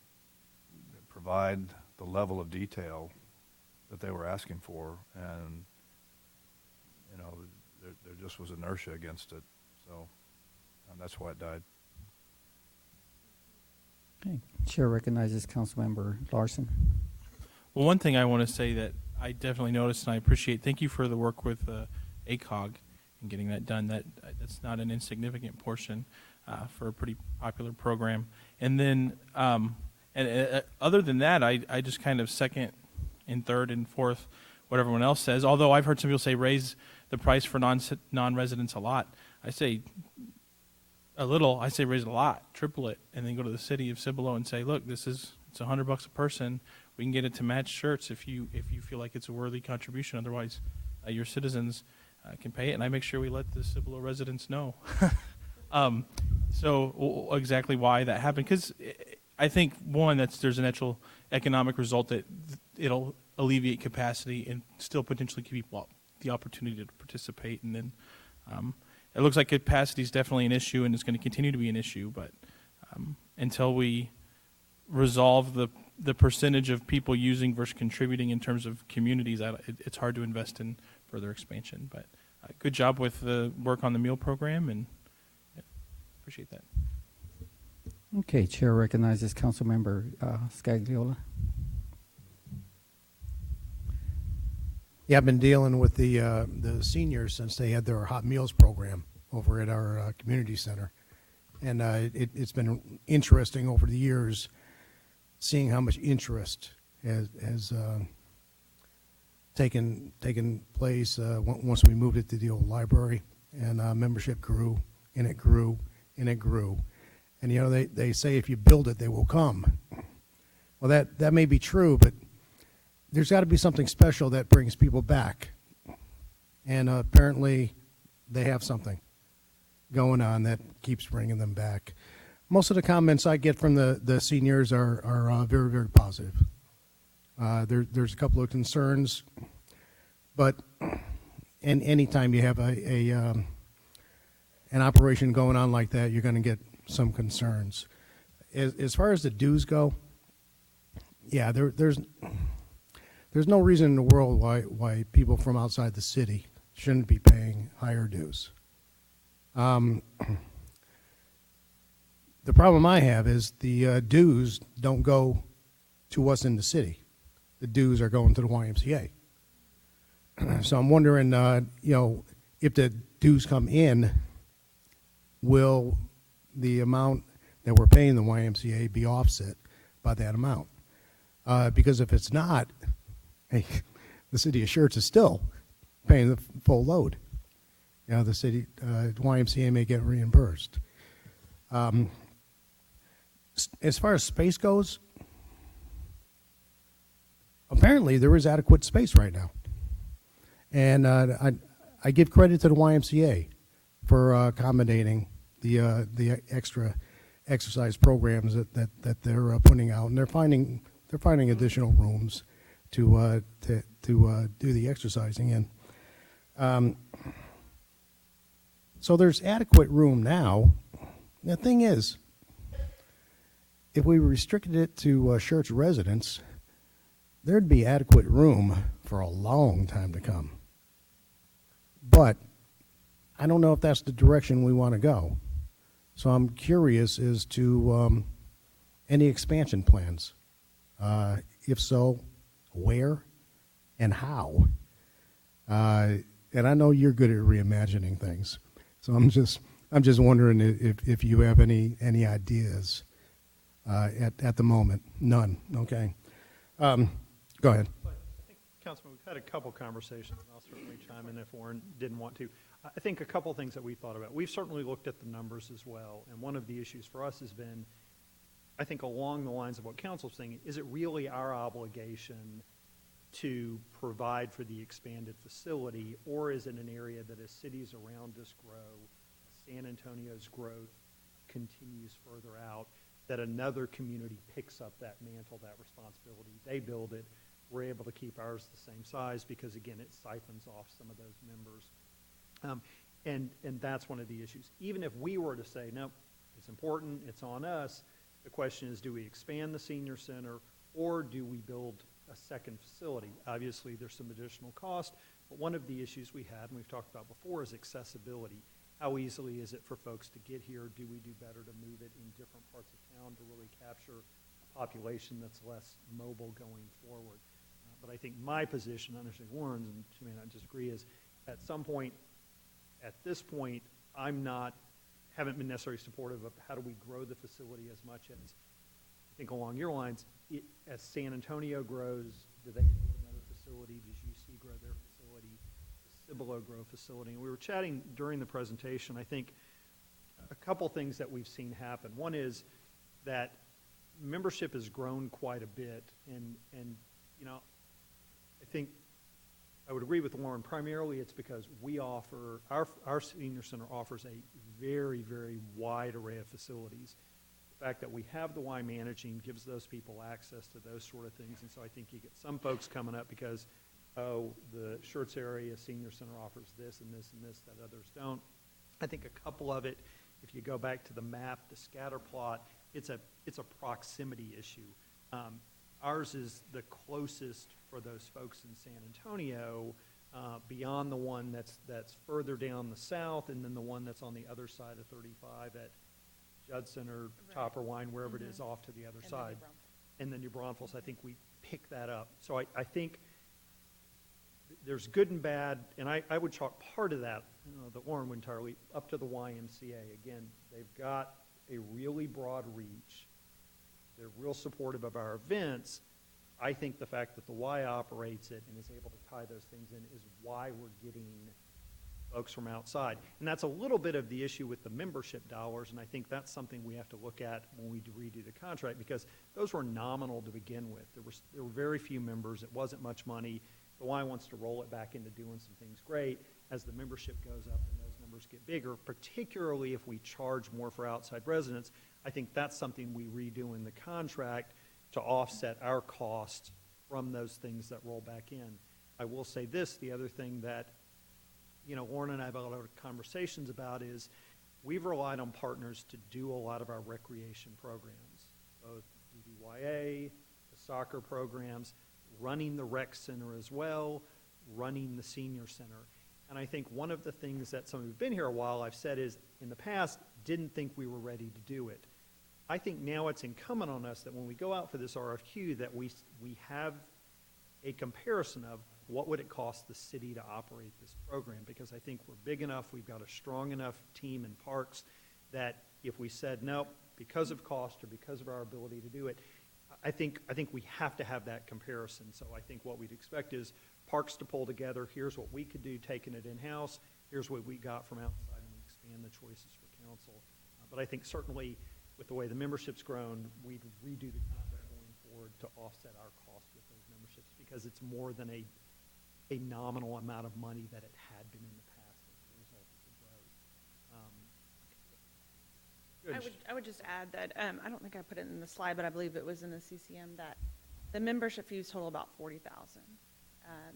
provide the level of detail that they were asking for, and there just was inertia against it, so that's why it died. Okay. Chair recognizes Councilmember Larson. Well, one thing I want to say that I definitely noticed and I appreciate, thank you for the work with ACOG and getting that done. That's not an insignificant portion for a pretty popular program. And then, other than that, I just kind of second and third and fourth what everyone else says. Although I've heard some people say raise the price for non-residents a lot. I say a little. I say raise it a lot, triple it, and then go to the city of Cibolo and say, look, it's $100 a person. We can get it to match Schertz if you feel like it's a worthy contribution. Otherwise, your citizens can pay it, and I make sure we let the Cibolo residents know. So exactly why that happened, because I think one, there's an actual economic result that it'll alleviate capacity and still potentially give people the opportunity to participate. And then it looks like capacity is definitely an issue and it's going to continue to be an issue. But until we resolve the percentage of people using versus contributing in terms of communities, it's hard to invest in further expansion. But good job with the work on the meal program, and appreciate that. Okay, Chair recognizes Councilmember Scagliola. Yeah, I've been dealing with the seniors since they had their hot meals program over at our community center, And it's been interesting over the years seeing how much interest has taken place once we moved it to the old library, and membership grew, and it grew, and it grew. And, you know, they say if you build it, they will come. Well, that may be true, but there's got to be something special that brings people back. And apparently they have something going on that keeps bringing them back. Most of the comments I get from the seniors are very, very positive. There's a couple of concerns, but anytime you have an operation going on like that, you're going to get some concerns. As far as the dues go, yeah, there's no reason in the world why people from outside the city shouldn't be paying higher dues. The problem I have is the dues don't go to us in the city. The dues are going to the YMCA. So I'm wondering, you know, if the dues come in, will the amount that we're paying the YMCA be offset by that amount? Because if it's not, hey, the city of Schertz is still paying the full load. You know, the city YMCA may get reimbursed. As far as space goes, apparently there is adequate space right now, and I give credit to the YMCA for accommodating the extra exercise programs that they're putting out, and they're finding additional rooms to do the exercising in. So there's adequate room now. The thing is, if we restricted it to Schertz residents, there'd be adequate room for a long time to come. But I don't know if that's the direction we want to go. So I'm curious as to any expansion plans. If so, where and how? And I know you're good at reimagining things. So I'm just wondering if you have any ideas at the moment. None. Okay. Go ahead. I think, Councilman, we've had a couple conversations, and I'll certainly chime in if Warren didn't want to. I think a couple things that we thought about. We've certainly looked at the numbers as well, and one of the issues for us has been, I think along the lines of what Council's saying, is it really our obligation to provide for the expanded facility, or is it an area that as cities around us grow, San Antonio's growth continues further out, that another community picks up that mantle, that responsibility, they build it, we're able to keep ours the same size because, again, it siphons off some of those members. And that's one of the issues. Even if we were to say, no, it's important, it's on us, the question is, do we expand the senior center or do we build a second facility? Obviously, there's some additional cost, but one of the issues we had, and we've talked about before, is accessibility. How easily is it for folks to get here? Do we do better to move it in different parts of town to really capture a population that's less mobile going forward? But I think my position, I understand Warren's, and she may not disagree, is at some point, at this point, haven't been necessarily supportive of how do we grow the facility as much as, I think along your lines, as San Antonio grows, do they build another facility? Does UC grow their facility? Does Cibolo grow facility? And we were chatting during the presentation, I think a couple things that we've seen happen. One is that membership has grown quite a bit, and you know, I think I would agree with Warren. Primarily, it's because we offer, our senior center offers a very, very wide array of facilities. The fact that we have the Y managing gives those people access to those sort of things, and so I think you get some folks coming up because, oh, the Schertz area senior center offers this and this and this that others don't. I think a couple of it, if you go back to the map, the scatter plot, it's a proximity issue. Ours is the closest for those folks in San Antonio, beyond the one that's further down the south, and then the one that's on the other side of 35 at Judson or Chopper Wine, wherever it is, off to the other side. And then New Braunfels, I think we pick that up. So I think there's good and bad, and I would chalk part of that, that Warren would entirely, up to the YMCA. Again, they've got a really broad reach. They're real supportive of our events. I think the fact that the Y operates it and is able to tie those things in is why we're getting folks from outside. And that's a little bit of the issue with the membership dollars, and I think that's something we have to look at when we redo the contract, because those were nominal to begin with. There were very few members. It wasn't much money. The Y wants to roll it back into doing some things great. As the membership goes up and those numbers get bigger, particularly if we charge more for outside residents, I think that's something we redo in the contract to offset our cost from those things that roll back in. I will say this, the other thing that Lauren and I have had a lot of conversations about is we've relied on partners to do a lot of our recreation programs, both DBYA, the soccer programs, running the rec center as well, running the senior center. And I think one of the things that some who've been here a while I've said is, in the past, didn't think we were ready to do it. I think now it's incumbent on us that when we go out for this RFQ that we have a comparison of what would it cost the city to operate this program, because I think we're big enough, we've got a strong enough team in parks that if we said no, because of cost or because of our ability to do it, I think we have to have that comparison. So I think what we'd expect is parks to pull together, here's what we could do taking it in-house, here's what we got from outside, and we expand the choices for council. But I think certainly with the way the membership's grown, we'd redo the contract going forward to offset our cost with those memberships, because it's more than a nominal amount of money that it had been in the past as a result of the growth. I would just add that, I don't think I put it in the slide, but I believe it was in the CCM, that the membership fees total about $40,000.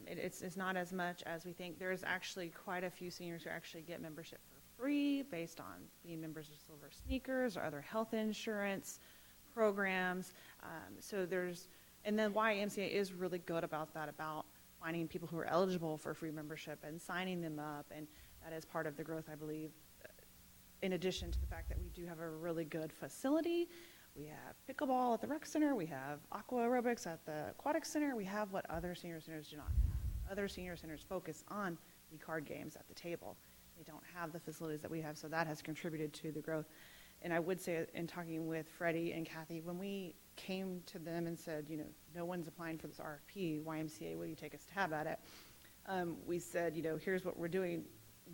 It's not as much as we think. There's actually quite a few seniors who actually get membership for free based on being members of Silver Sneakers or other health insurance programs. And then YMCA is really good about that, about finding people who are eligible for free membership and signing them up, and that is part of the growth, I believe, in addition to the fact that we do have a really good facility. We have pickleball at the rec center, we have aqua aerobics at the aquatic center, we have what other senior centers do not have. Other senior centers focus on the card games at the table. They don't have the facilities that we have, so that has contributed to the growth. And I would say, in talking with Freddie and Kathy, when we came to them and said, no one's applying for this RFP, YMCA, will you take a stab at it? We said, here's what we're doing.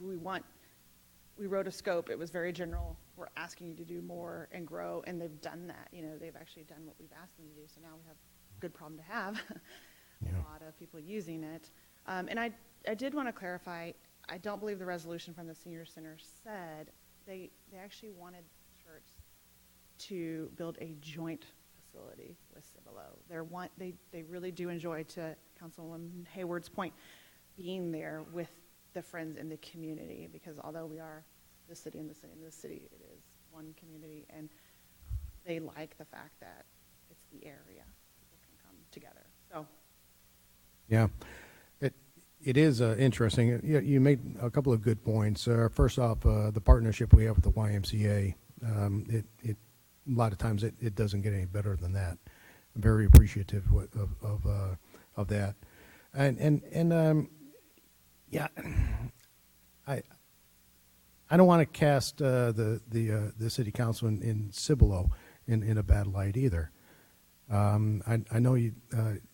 We wrote a scope. It was very general. We're asking you to do more and grow, and they've done that. They've actually done what we've asked them to do, so now we have a good problem to have. A lot of people using it. And I did want to clarify, I don't believe the resolution from the senior center said they actually wanted Schertz to build a joint facility with Cibolo. They really do enjoy, to Councilwoman Hayward's point, being there with the friends in the community, because although we are the city and the city and the city, it is one community, and they like the fact that it's the area. People can come together. So. Yeah. It is interesting. You made a couple of good points. First off, the partnership we have with the YMCA, a lot of times it doesn't get any better than that. I'm very appreciative of that. And yeah, I don't want to cast the city council in Cibolo in a bad light either. I know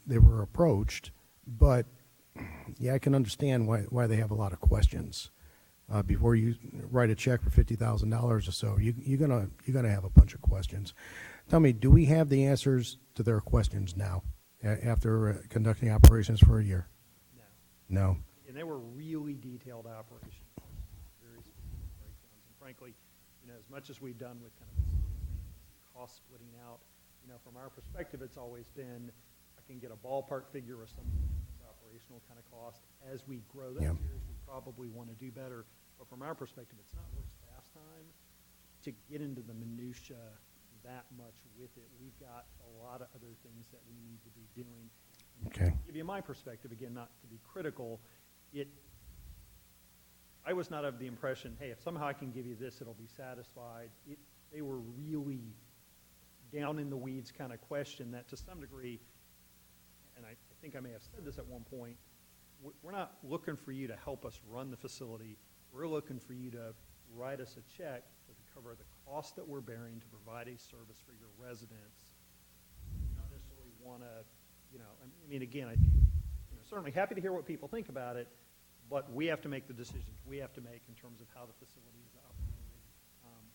they were approached, but yeah, I can understand why they have a lot of questions. Before you write a check for $50,000 or so, you're gonna have a bunch of questions. Tell me, do we have the answers to their questions now, after conducting operations for a year? No. And they were really detailed operations, very specific breakdowns. And frankly, as much as we've done with kind of cost splitting out, from our perspective, it's always been, I can get a ballpark figure of some operational kind of cost. As we grow those years, we probably want to do better. But from our perspective, it's not worth staff's time to get into the minutia that much with it. We've got a lot of other things that we need to be doing. Okay. To give you my perspective, again, not to be critical, I was not of the impression, hey, if somehow I can give you this, it'll be satisfied. They were really down in the weeds kind of question that, to some degree, and I think I may have said this at one point, we're not looking for you to help us run the facility. We're looking for you to write us a check to cover the cost that we're bearing to provide a service for your residents. Not necessarily want to, I mean, again, I think, certainly happy to hear what people think about it, but we have to make the decisions we have to make in terms of how the facility is operated,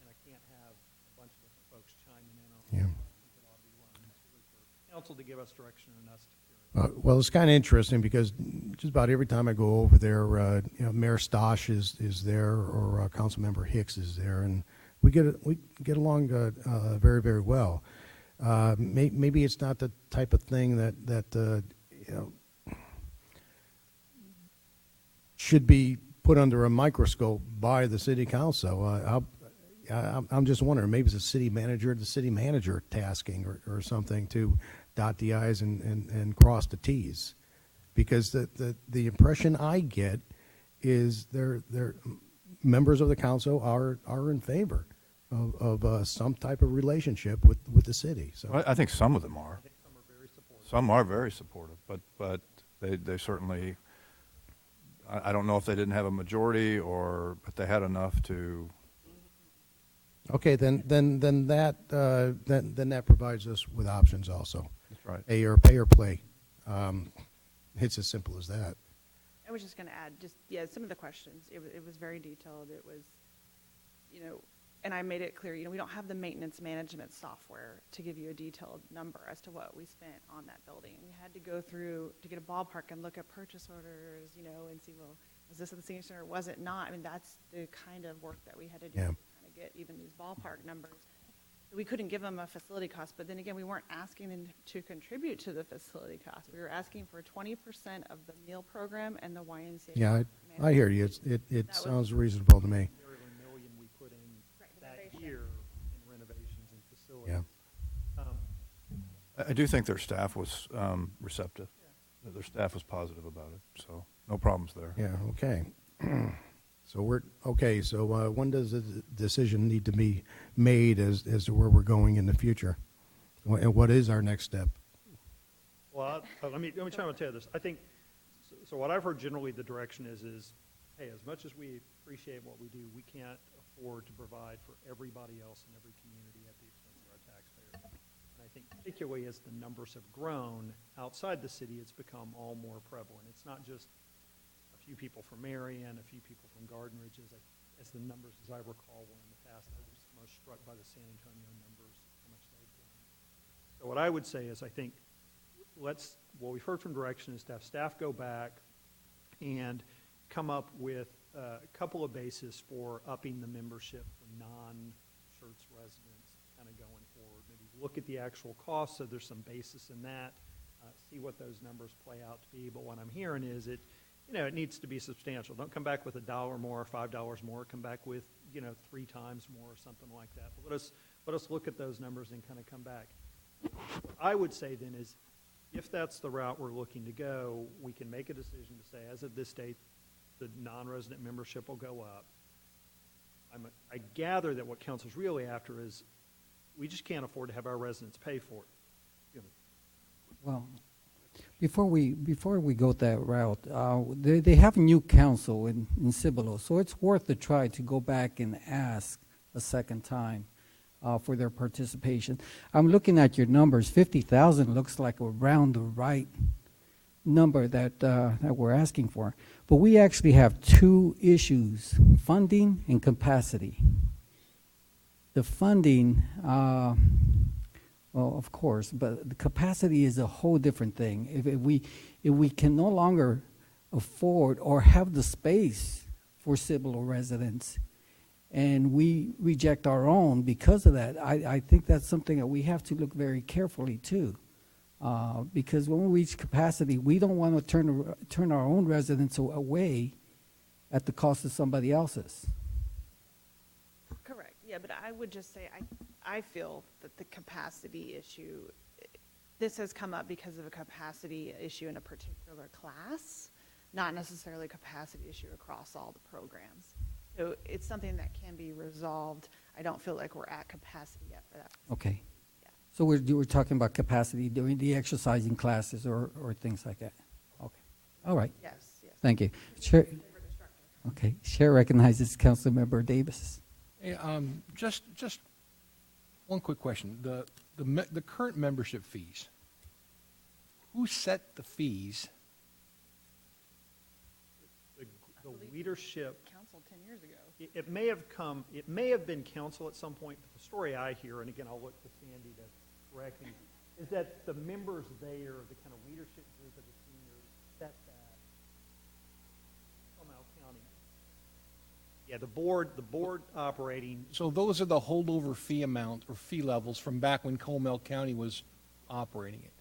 and I can't have a bunch of different folks chiming in on Yeah. how it ought to be run. It's really for council to give us direction and us to carry it. Well, it's kind of interesting because just about every time I go over there, Mayor Stosh is there, or Councilmember Hicks is there, and we get along very, very well. Maybe it's not the type of thing that should be put under a microscope by the city council. I'm just wondering, maybe it's the city manager tasking or something to dot the i's and cross the t's, because the impression I get is they're members of the council are in favor of some type of relationship with the city. So I think some of them are. I think some are very supportive. Some are very supportive, but they certainly, I don't know if they didn't have a majority, but they had enough to. okay, then that provides us with options also. That's right. Pay or play. It's as simple as that. I was just going to add, some of the questions. It was very detailed. It was, and I made it clear, we don't have the maintenance management software to give you a detailed number as to what we spent on that building. We had to go through to get a ballpark and look at purchase orders, and see, well, was this at the senior center? Was it not? I mean, that's the kind of work that we had to do Yeah. to kind of get even these ballpark numbers. We couldn't give them a facility cost, but then again, we weren't asking them to contribute to the facility cost. We were asking for 20% of the meal program and the YMCA. Yeah, I hear you. It That was- sounds reasonable to me. Nearly $1 million we put in Right, that renovation. year in renovations and facilities. Yeah. I do think their staff was receptive. Their staff was positive about it, so no problems there. Yeah, okay. So when does a decision need to be made as to where we're going in the future? And what is our next step? Well, let me try to tell you this. I think, so what I've heard generally the direction is, hey, as much as we appreciate what we do, we can't afford to provide for everybody else in every community at the expense of our taxpayers. And I think particularly as the numbers have grown outside the city, it's become all more prevalent. It's not just a few people from Marion, a few people from Garden Ridge, as the numbers, as I recall, were in the past. I was most struck by the San Antonio numbers, how much they've grown. So what I would say is, I think, what we've heard from direction is to have staff go back and come up with a couple of bases for upping the membership for non-Schertz residents kind of going forward. Maybe look at the actual costs, so there's some basis in that, see what those numbers play out to be. But what I'm hearing is it needs to be substantial. Don't come back with $1 more, $5 more. Come back with, 3 times more or something like that. But let us look at those numbers and kind of come back. What I would say then is, if that's the route we're looking to go, we can make a decision to say, as of this date, the non-resident membership will go up. I gather that what council's really after is, we just can't afford to have our residents pay for it. Well, before we go that route, they have a new council in Cibolo, so it's worth the try to go back and ask a second time for their participation. I'm looking at your numbers. 50,000 looks like around the right number that we're asking for. But we actually have 2 issues: funding and capacity. The funding, well, of course, but the capacity is a whole different thing. If we can no longer afford or have the space for Cibolo residents, and we reject our own because of that, I think that's something that we have to look very carefully to. Because when we reach capacity, we don't want to turn our own residents away at the cost of somebody else's. Correct, yeah, but I would just say, I feel that the capacity issue, this has come up because of a capacity issue in a particular class, not necessarily a capacity issue across all the programs. So it's something that can be resolved. I don't feel like we're at capacity yet for that. Okay. Yeah. So we're talking about capacity during the exercising classes or things like that. Okay. All right. Yes, yes. Thank you. Okay, Chair recognizes Councilmember Davis. Hey, just one quick question. The current membership fees, who set the fees? The leadership, Council 10 years ago. it may have been council at some point, but the story I hear, and again, I'll look to Sandy to correct me, is that the members there, the kind of leadership group of the seniors, set that. Comal County. Yeah, the board operating. So those are the holdover fee amount or fee levels from back when Comal County was operating it.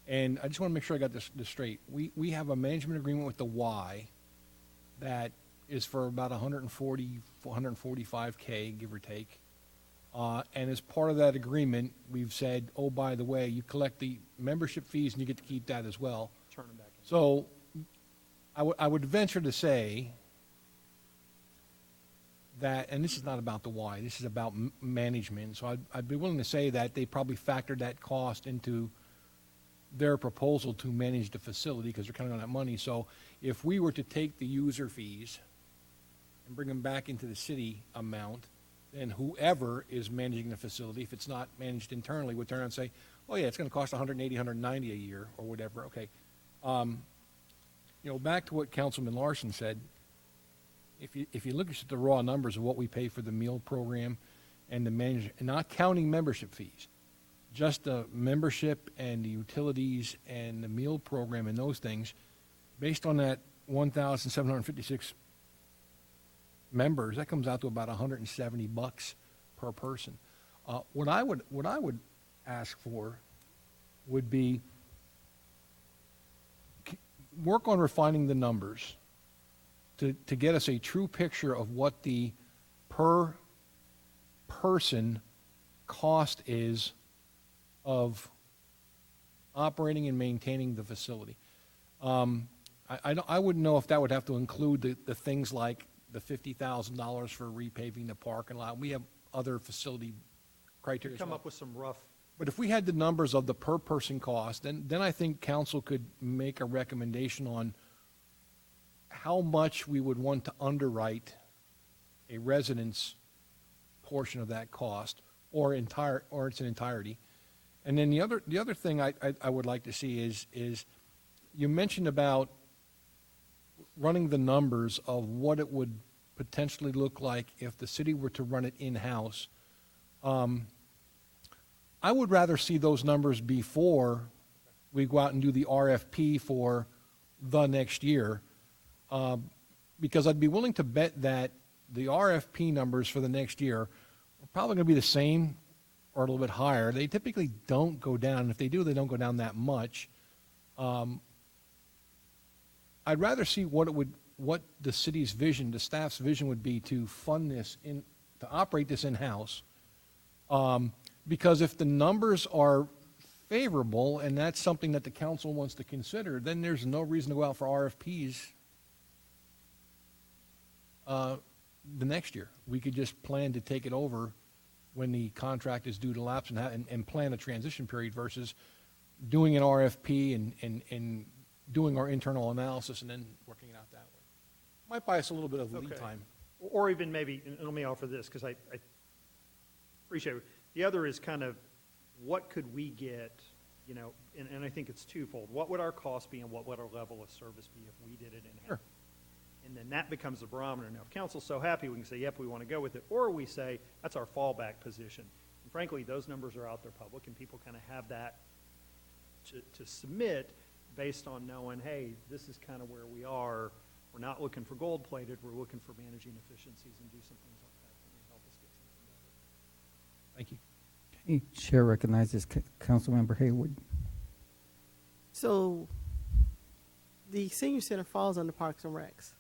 And I just want to make sure I got this straight. We have a management agreement with the Y that is for about 140, 145K, give or take. And as part of that agreement, we've said, oh, by the way, you collect the membership fees and you get to keep that as well. Turn them back in. So I would venture to say that, and this is not about the why, this is about management. So I'd be willing to say that they probably factored that cost into their proposal to manage the facility because they're counting on that money. So if we were to take the user fees and bring them back into the city amount, then whoever is managing the facility, if it's not managed internally, would turn around and say, oh yeah, it's going to cost 180, 190 a year or whatever. Okay. Back to what Councilman Larson said, if you look at the raw numbers of what we pay for the meal program and not counting membership fees, just the membership and the utilities and the meal program and those things, based on that 1,756 members, that comes out to about $170 per person. What I would ask for would be work on refining the numbers to get us a true picture of what the per person cost is of operating and maintaining the facility. I wouldn't know if that would have to include the things like the $50,000 for repaving the parking lot. We have other facility criteria. Come up with some rough. But if we had the numbers of the per person cost, then I think council could make a recommendation on how much we would want to underwrite a resident's portion of that cost or its entirety. And then the other thing I would like to see is you mentioned about running the numbers of what it would potentially look like if the city were to run it in-house. I would rather see those numbers before we go out and do the RFP for the next year, because I'd be willing to bet that the RFP numbers for the next year are probably going to be the same or a little bit higher. They typically don't go down. If they do, they don't go down that much. I'd rather see what the city's vision, the staff's vision would be to fund this to operate this in-house. Because if the numbers are favorable and that's something that the council wants to consider, then there's no reason to go out for RFPs the next year. We could just plan to take it over when the contract is due to lapse and plan a transition period versus doing an RFP and doing our internal analysis and then working it out that way. Might buy us a little bit of lead Okay. time. Or even maybe, and let me offer this, because I appreciate it. The other is kind of, what could we get, and I think it's twofold. What would our cost be and what would our level of service be if we did it in-house? Sure. And then that becomes the barometer. Now, if council's so happy, we can say, yep, we want to go with it. Or we say, that's our fallback position. And frankly, those numbers are out there public, and people kind of have that to submit based on knowing, hey, this is kind of where we are. We're not looking for gold-plated. We're looking for managing efficiencies and do some things like that that may help us get something better. Thank you. Okay, Chair recognizes Councilmember Hayward. So the senior center falls under Parks and Recs.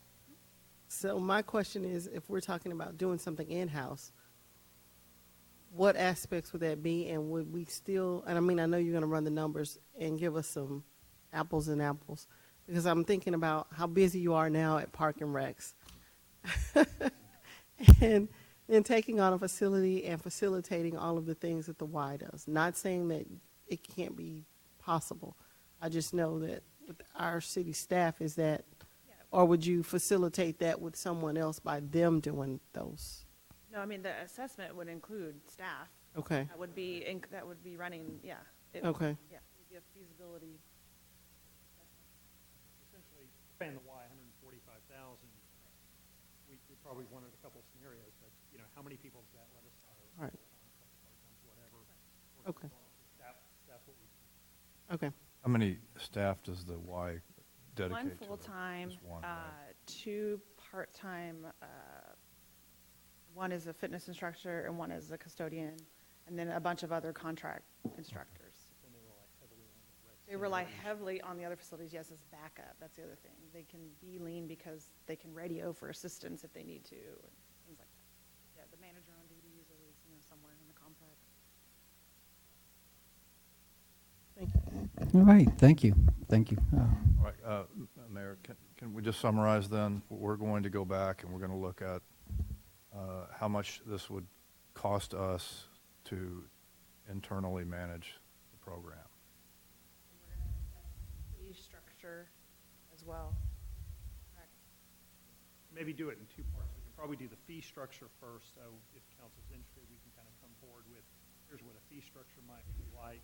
So my question is, if we're talking about doing something in-house, what aspects would that be? And would we still, and I mean, I know you're going to run the numbers and give us some apples and apples, because I'm thinking about how busy you are now at Park and Recs. And then taking on a facility and facilitating all of the things that the Y does. Not saying that it can't be possible. I just know that with our city staff is that Or would you facilitate that with someone else by them doing those? No, I mean, the assessment would include staff. Okay, That would be, that would be running, yeah. okay. Yeah, it would be a feasibility. Essentially, expand the why, 145,000. We probably wanted a couple of scenarios, but, you know, how many people does that let us hire? Right. Whatever. Okay. That's what we. Okay. How many staff does the Y dedicate One to it? full-time, Just one, right? 2 part-time, one is a fitness instructor and one is a custodian, and then a bunch of other contract instructors. They rely heavily on the other facilities, yes, as backup, that's the other thing. They can be lean because they can radio for assistance if they need to, and things like that. Yeah, the manager on duty is always, somewhere in the complex. Thank you. All right, thank you, thank you. All right, Mayor, can we just summarize then? We're going to go back and we're going to look at how much this would cost us to internally manage the program. Fee structure as well. Correct. Maybe do it in 2 parts. We can probably do the fee structure first, so if council's interested, we can kind of come forward with, here's what a fee structure might be like.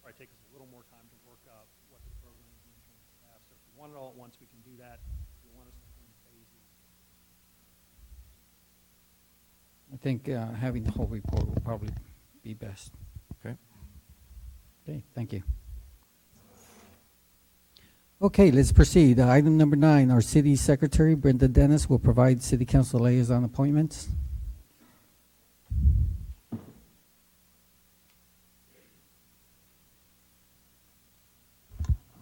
Probably take us a little more time to work up what the program is in terms of staff. So if you want it all at once, we can do that. If you want us to do in phases. I think having the whole report will probably be best. Okay. Okay, thank you. Okay, let's proceed. Item number 9, our city secretary, Brenda Dennis, will provide city council liaison appointments.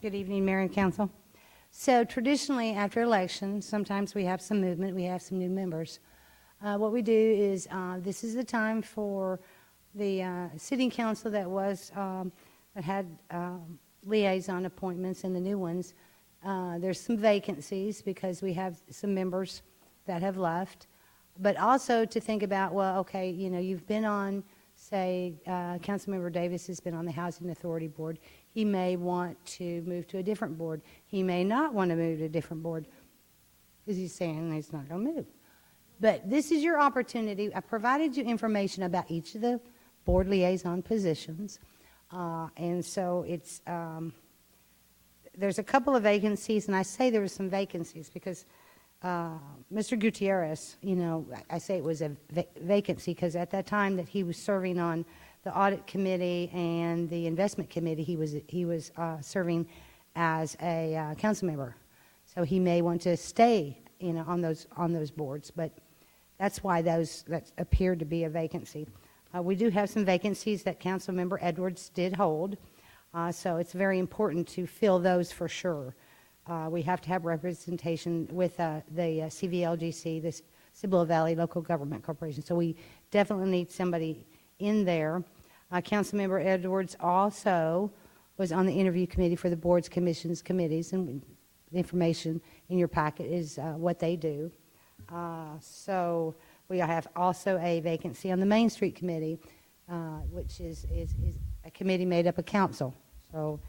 Good evening, Mayor and Council. So traditionally, after elections, sometimes we have some movement, we have some new members. What we do is, this is the time for the sitting council that had liaison appointments and the new ones. There's some vacancies because we have some members that have left. But also to think about, well, okay, you've been on, say, Councilmember Davis has been on the Housing Authority Board. He may want to move to a different board. He may not want to move to a different board because he's saying he's not going to move. But this is your opportunity. I provided you information about each of the board liaison positions. And so it's, there's a couple of vacancies, and I say there were some vacancies because Mr. Gutierrez, I say it was a vacancy because at that time that he was serving on the audit committee and the investment committee, he was serving as a council member. So he may want to stay, on those boards, but that's why that appeared to be a vacancy. We do have some vacancies that Councilmember Edwards did hold, so it's very important to fill those for sure. We have to have representation with the CVLGC, the Cibolo Valley Local Government Corporation, so we definitely need somebody in there. Councilmember Edwards also was on the interview committee for the boards, commissions, committees, and the information in your packet is what they do. So we have also a vacancy on the Main Street Committee, which is a committee made up of council. So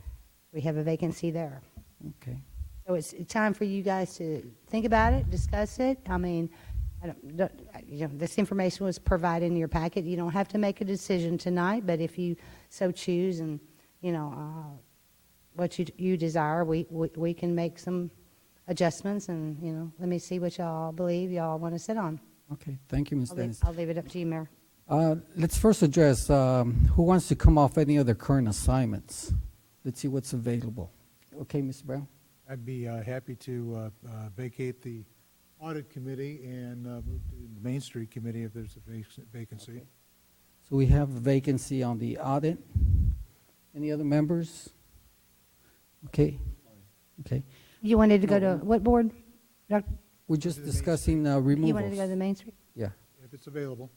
we have a vacancy there. Okay. So it's time for you guys to think about it, discuss it. I mean, this information was provided in your packet. You don't have to make a decision tonight, but if you so choose and, what you desire, we can make some adjustments and, let me see what y'all believe y'all want to sit on. Okay, thank you, Ms. Dennis. I'll leave it up to you, Mayor. Let's first address who wants to come off any other current assignments. Let's see what's available. Okay, Mr. Brown? I'd be happy to vacate the audit committee and move to the Main Street committee if there's a vacancy. Okay. So we have a vacancy on the audit. Any other members? Okay. Okay. You wanted to go to what board? Doctor? We're just discussing removals. You wanted to go to the Main Street? Yeah. If it's available.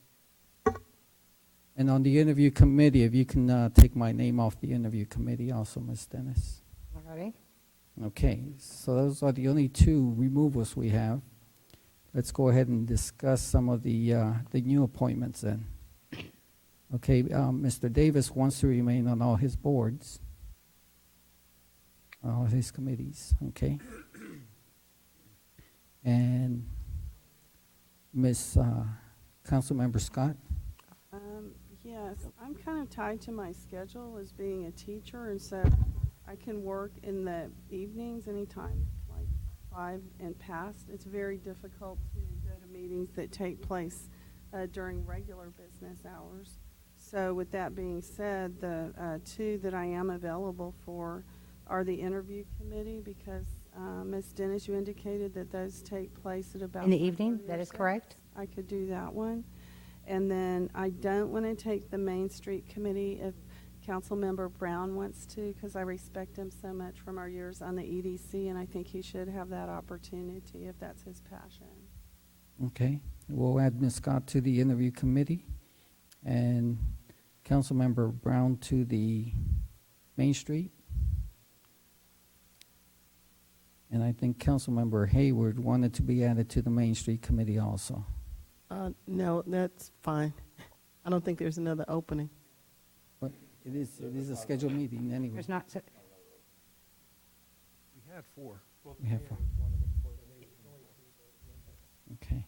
And on the interview committee, if you can take my name off the interview committee also, Ms. Dennis. All righty. Okay, so those are the only 2 removals we have. Let's go ahead and discuss some of the new appointments then. Okay, Mr. Davis wants to remain on all his boards, all his committees, okay? And Ms. Councilmember Scott? Yes, I'm kind of tied to my schedule as being a teacher, and so I can work in the evenings anytime, like 5 and past. It's very difficult to go to meetings that take place during regular business hours. So with that being said, the two that I am available for are the interview committee, because Ms. Dennis, you indicated that those take place at about In the evening, 5:30 or that is so. correct. I could do that one. And then I don't want to take the Main Street Committee if Councilmember Brown wants to, because I respect him so much from our years on the EDC, and I think he should have that opportunity if that's his passion. Okay, we'll add Ms. Scott to the interview committee and Councilmember Brown to the Main Street. And I think Councilmember Hayward wanted to be added to the Main Street committee also. No, that's fine. I don't think there's another opening. But it is a scheduled meeting anyway. There's not, We had 4. We have four. Okay.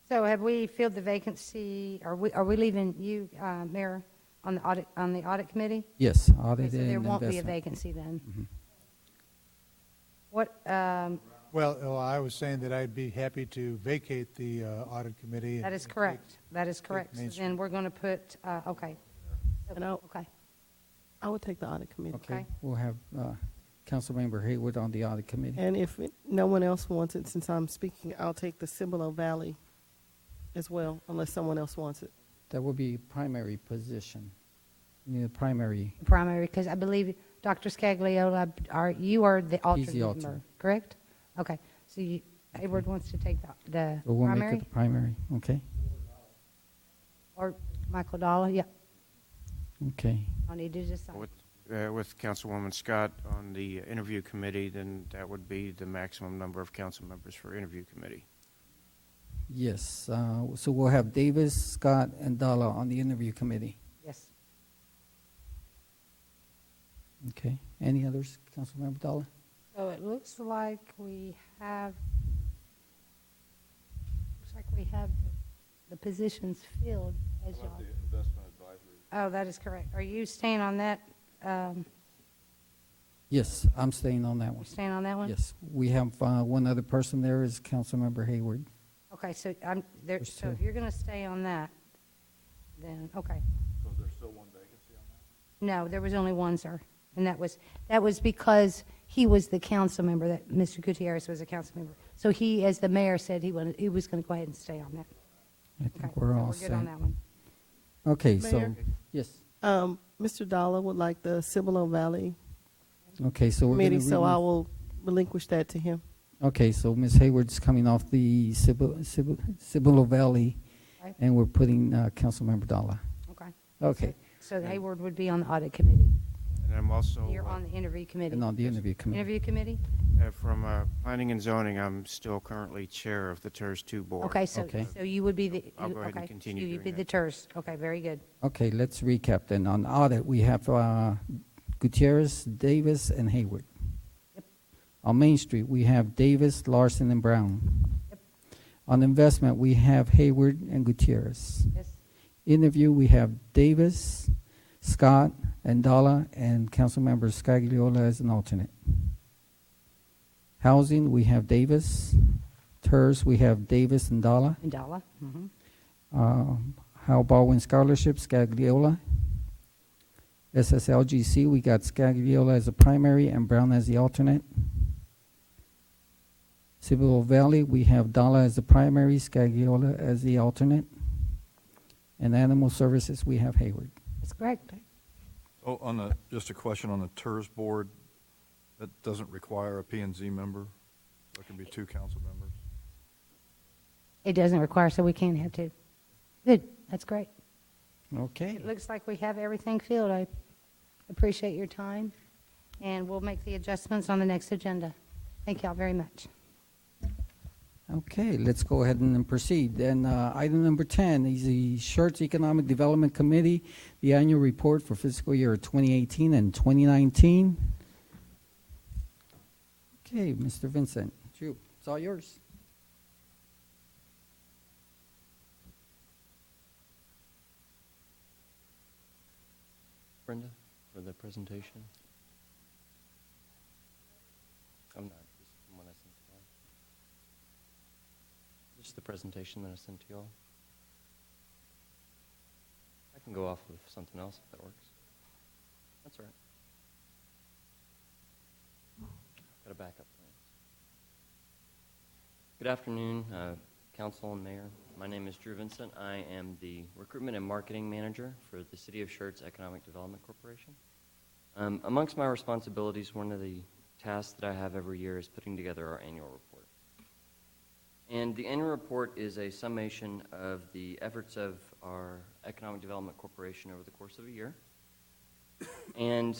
so have we filled the vacancy, are we leaving you, Mayor, on the audit committee? Yes, Okay, audit so and there won't be a investment. vacancy then. Mhm. What, Well, I was saying that I'd be happy to vacate the audit committee. that and is correct. That is correct. Main So then we're going to put, okay. And Okay. I would take the audit committee. Okay, Okay. we'll have Councilmember Hayward on the audit committee. And if no one else wants it, since I'm speaking, I'll take the Cibolo Valley as well, unless someone else wants it. That will be primary position. You need a primary. Primary, because I believe Dr. Scagliola, you are the alternate He's the member, alternate. correct? Okay, so Hayward wants to take the But we'll make primary, it the primary, okay? or Michael Dalla, yeah, Okay. I'll need to decide. With Councilwoman Scott on the interview committee, then that would be the maximum number of council members for interview committee. Yes, so we'll have Davis, Scott, and Dalla on the interview committee. Yes. Okay, any others, Councilmember Dalla? So it looks like we have the positions filled as y'all. Oh, that is correct. Are you staying on that, Yes, I'm staying on that you one. staying on that one? Yes, we have one other person there is Councilmember Hayward. Okay, so I'm there, There's so two. if you're going to stay on that, then, okay. So there's still one vacancy on that? No, there was only one, sir. And that was because he was the council member, that Mr. Gutierrez was a council member. So he, as the mayor said, he was going to go ahead and stay on that. I Okay, think we're so all we're good on set. that one. Okay, so, Mayor? yes, Mr. Dollar would like the Cibolo Valley okay, so we're going to committee, so I will relinquish that to him. Okay, so Ms. Hayward's coming off the Cibolo Valley, Right. and we're putting Councilmember Dalla. Okay. Okay, So Hayward would be on the audit committee. And I'm also, You're on the interview committee. and on the interview committee. Interview committee? from planning and zoning, I'm still currently chair of the TERS 2 board. Okay, so Okay. you would be the, I'll go ahead and okay, continue you'd doing be the that. TERS. Okay, very good. Okay, let's recap then. On audit, we have Gutierrez, Davis, and Hayward. Yep. On Main Street, we have Davis, Larson, and Brown. Yep. On investment, we have Hayward and Gutierrez. Yes. Interview, we have Davis, Scott, and Dalla, and Councilmember Scagliola as an alternate. Housing, we have Davis. TERS, we have Davis and Dalla. And Dalla? Mhm. Hal Baldwin Scholarship, Scagliola. SSLGC, we got Scagliola as a primary and Brown as the alternate. Cibolo Valley, we have Dalla as the primary, Scagliola as the alternate. And Animal Services, we have Hayward. That's correct. Oh, just a question on the TERS board, that doesn't require a P and Z member? There can be 2 council members? It doesn't require, so we can't have two. Good, that's great. Okay. It looks like we have everything filled. I appreciate your time, and we'll make the adjustments on the next agenda. Thank y'all very much. Okay, let's go ahead and then proceed. Then item number 10 is the Schertz Economic Development Committee, the annual report for fiscal year 2018 and 2019. Okay, Mr. Vincent, it's all yours. Brenda, for the presentation? I'm not. Just the one I sent to y'all. Just the presentation that I sent to y'all. I can go off of something else if that works. That's all right. Got a backup plan. Good afternoon, Council and Mayor. My name is Drew Vincent. I am the Recruitment and Marketing Manager for the City of Schertz Economic Development Corporation. Amongst my responsibilities, one of the tasks that I have every year is putting together our annual report. And the annual report is a summation of the efforts of our Economic Development Corporation over the course of a year. And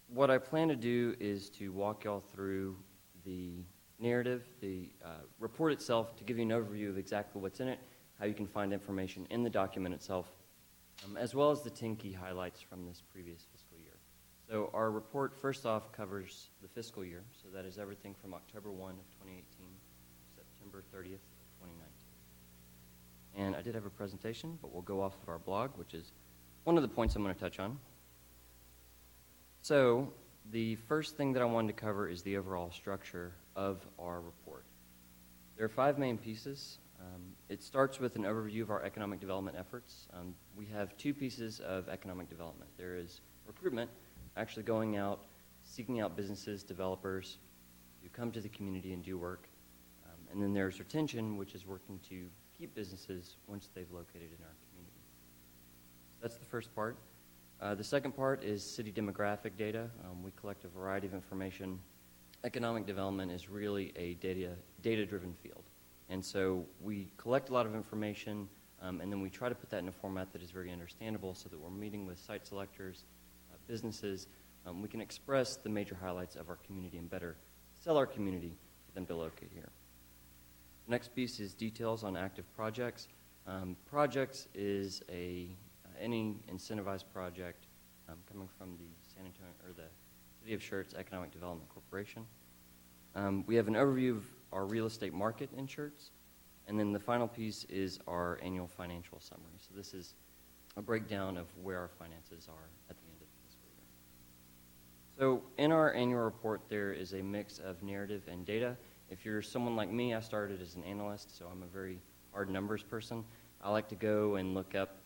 what I plan to do is to walk y'all through the narrative, the report itself, to give you an overview of exactly what's in it, how you can find information in the document itself, as well as the 10 key highlights from this previous fiscal year. So our report, first off, covers the fiscal year, so that is everything from October 1 of 2018 to September 30th of 2019. And I did have a presentation, but we'll go off of our blog, which is one of the points I'm going to touch on. So the first thing that I wanted to cover is the overall structure of our report. There are 5 main pieces. It starts with an overview of our economic development efforts. We have 2 pieces of economic development. There is recruitment, actually going out, seeking out businesses, developers who come to the community and do work. And then there's retention, which is working to keep businesses once they've located in our community. That's the first part. The second part is city demographic data. We collect a variety of information. Economic development is really a data-driven field. And so we collect a lot of information, and then we try to put that in a format that is very understandable so that we're meeting with site selectors, businesses. We can express the major highlights of our community and better sell our community for them to locate here. The next piece is details on active projects. Projects is any incentivized project coming from the San Antonio or the City of Schertz Economic Development Corporation. We have an overview of our real estate market in Schertz, and then the final piece is our annual financial summary. So this is a breakdown of where our finances are at the end of the fiscal year. So in our annual report, there is a mix of narrative and data. If you're someone like me, I started as an analyst, so I'm a very hard numbers person. I like to go and look up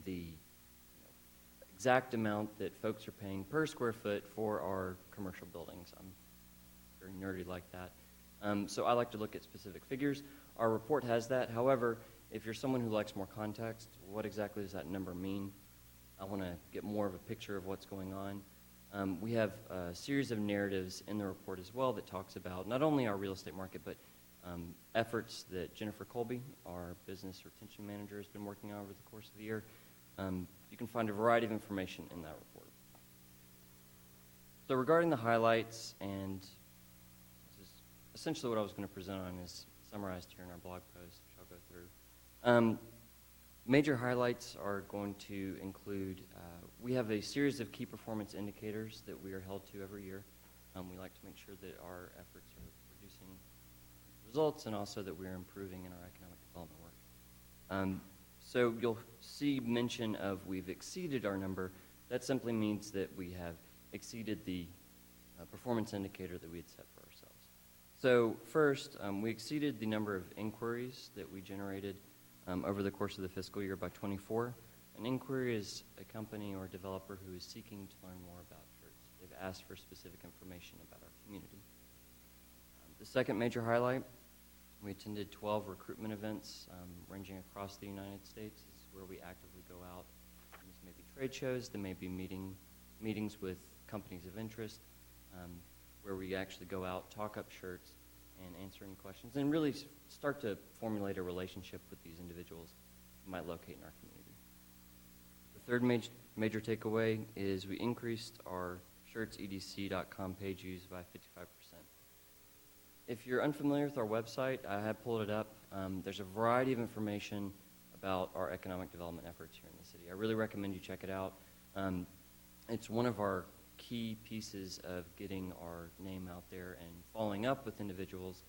the exact amount that folks are paying per square foot for our commercial buildings. I'm very nerdy like that. So I like to look at specific figures. Our report has that. However, if you're someone who likes more context, what exactly does that number mean? I want to get more of a picture of what's going on. We have a series of narratives in the report as well that talks about not only our real estate market, but efforts that Jennifer Colby, our business retention manager, has been working on over the course of the year. You can find a variety of information in that report. So regarding the highlights, and this is essentially what I was going to present on, is summarized here in our blog post, which I'll go through. Major highlights are going to include, we have a series of key performance indicators that we are held to every year. We like to make sure that our efforts are producing results and also that we're improving in our economic development work. So you'll see mention of we've exceeded our number. That simply means that we have exceeded the performance indicator that we had set for ourselves. So first, we exceeded the number of inquiries that we generated over the course of the fiscal year by 24. An inquiry is a company or developer who is seeking to learn more about Schertz. They've asked for specific information about our community. The second major highlight, we attended 12 recruitment events ranging across the United States. This is where we actively go out. These may be trade shows, they may be meetings with companies of interest, where we actually go out, talk up Schertz, and answer any questions, and really start to formulate a relationship with these individuals who might locate in our community. The third major takeaway is we increased our SchertzEDC.com page views by 55%. If you're unfamiliar with our website, I have pulled it up. There's a variety of information about our economic development efforts here in the city. I really recommend you check it out. It's one of our key pieces of getting our name out there and following up with individuals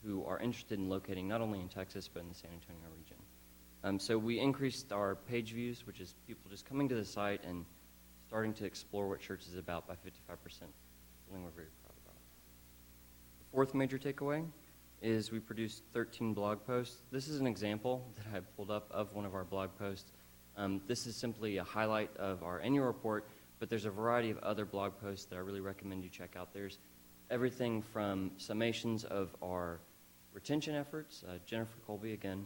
who are interested in locating not only in Texas but in the San Antonio region. So we increased our page views, which is people just coming to the site and starting to explore what Schertz is about by 55%. Something we're very proud about. The fourth major takeaway is we produced 13 blog posts. This is an example that I pulled up of one of our blog posts. This is simply a highlight of our annual report, but there's a variety of other blog posts that I really recommend you check out. There's everything from summations of our retention efforts. Jennifer Colby, again,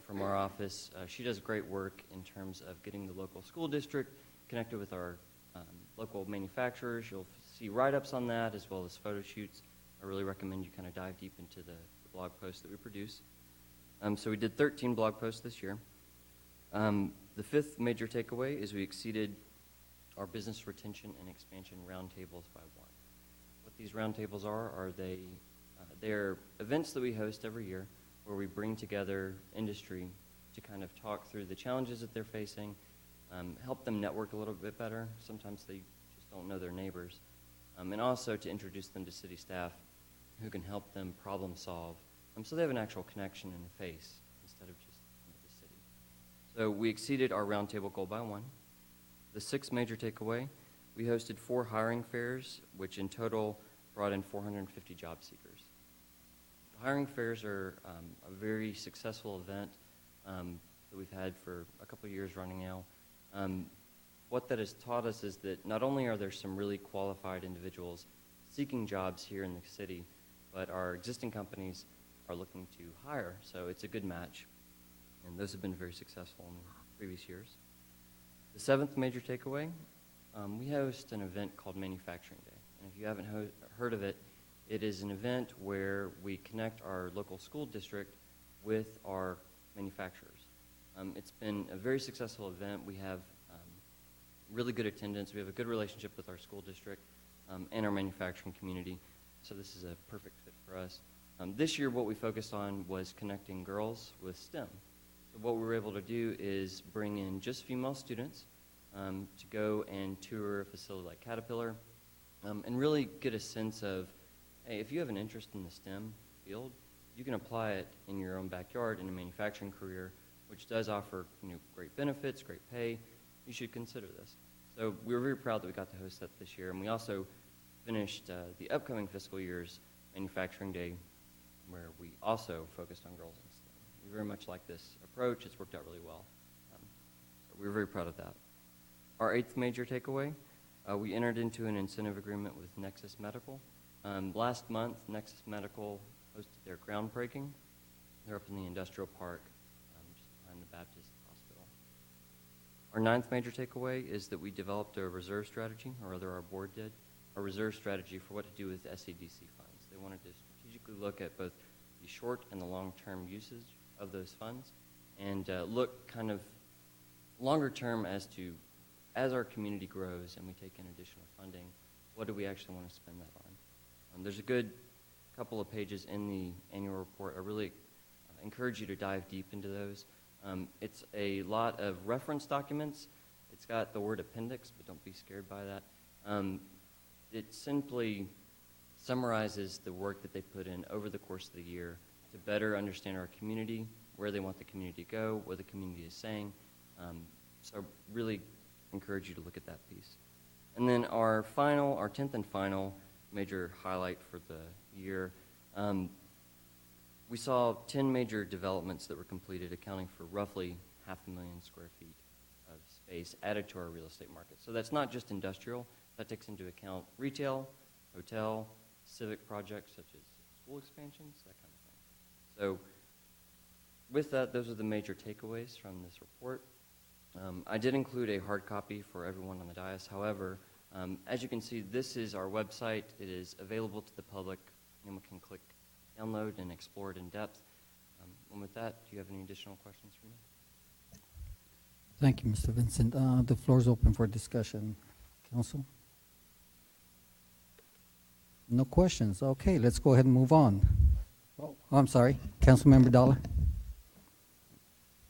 from our office, she does great work in terms of getting the local school district connected with our local manufacturers. You'll see write-ups on that as well as photo shoots. I really recommend you kind of dive deep into the blog posts that we produce. So we did 13 blog posts this year. The fifth major takeaway is we exceeded our business retention and expansion roundtables by one. What these roundtables are they're events that we host every year where we bring together industry to kind of talk through the challenges that they're facing, help them network a little bit better. Sometimes they just don't know their neighbors. And also to introduce them to city staff who can help them problem solve so they have an actual connection and a face instead of just the city. So we exceeded our roundtable goal by one. The sixth major takeaway, we hosted 4 hiring fairs, which in total brought in 450 job seekers. Hiring fairs are a very successful event that we've had for a couple of years running now. What that has taught us is that not only are there some really qualified individuals seeking jobs here in the city, but our existing companies are looking to hire, so it's a good match. And those have been very successful in previous years. The seventh major takeaway, we host an event called Manufacturing Day. And if you haven't heard of it, it is an event where we connect our local school district with our manufacturers. It's been a very successful event. We have really good attendance. We have a good relationship with our school district and our manufacturing community. So this is a perfect fit for us. This year, what we focused on was connecting girls with STEM. So what we were able to do is bring in just female students to go and tour a facility like Caterpillar and really get a sense of, hey, if you have an interest in the STEM field, you can apply it in your own backyard in a manufacturing career, which does offer great benefits, great pay. You should consider this. So we were very proud that we got to host that this year, and we also finished the upcoming fiscal year's Manufacturing Day, where we also focused on girls in STEM. We very much like this approach. It's worked out really well. So we're very proud of that. Our eighth major takeaway, we entered into an incentive agreement with Nexus Medical. Last month, Nexus Medical hosted their groundbreaking. They're up in the industrial park just behind the Baptist Hospital. Our ninth major takeaway is that we developed a reserve strategy, or rather our board did, a reserve strategy for what to do with SADC funds. They wanted to strategically look at both the short and the long-term usage of those funds and look kind of longer term as to, as our community grows and we take in additional funding, what do we actually want to spend that on? There's a good couple of pages in the annual report. I really encourage you to dive deep into those. It's a lot of reference documents. It's got the word appendix, but don't be scared by that. It simply summarizes the work that they put in over the course of the year to better understand our community, where they want the community to go, what the community is saying. So really encourage you to look at that piece. And then our 10th and final major highlight for the year, we saw 10 major developments that were completed, accounting for roughly 500,000 square feet of space added to our real estate market. So that's not just industrial. That takes into account retail, hotel, civic projects such as school expansions, that kind of thing. So with that, those are the major takeaways from this report. I did include a hard copy for everyone on the dais. However, as you can see, this is our website. It is available to the public. Anyone can click download and explore it in depth. And with that, do you have any additional questions for me? Thank you, Mr. Vincent. The floor is open for discussion. Council? No questions. Okay, let's go ahead and move on. Oh, I'm sorry. Councilmember Dollar?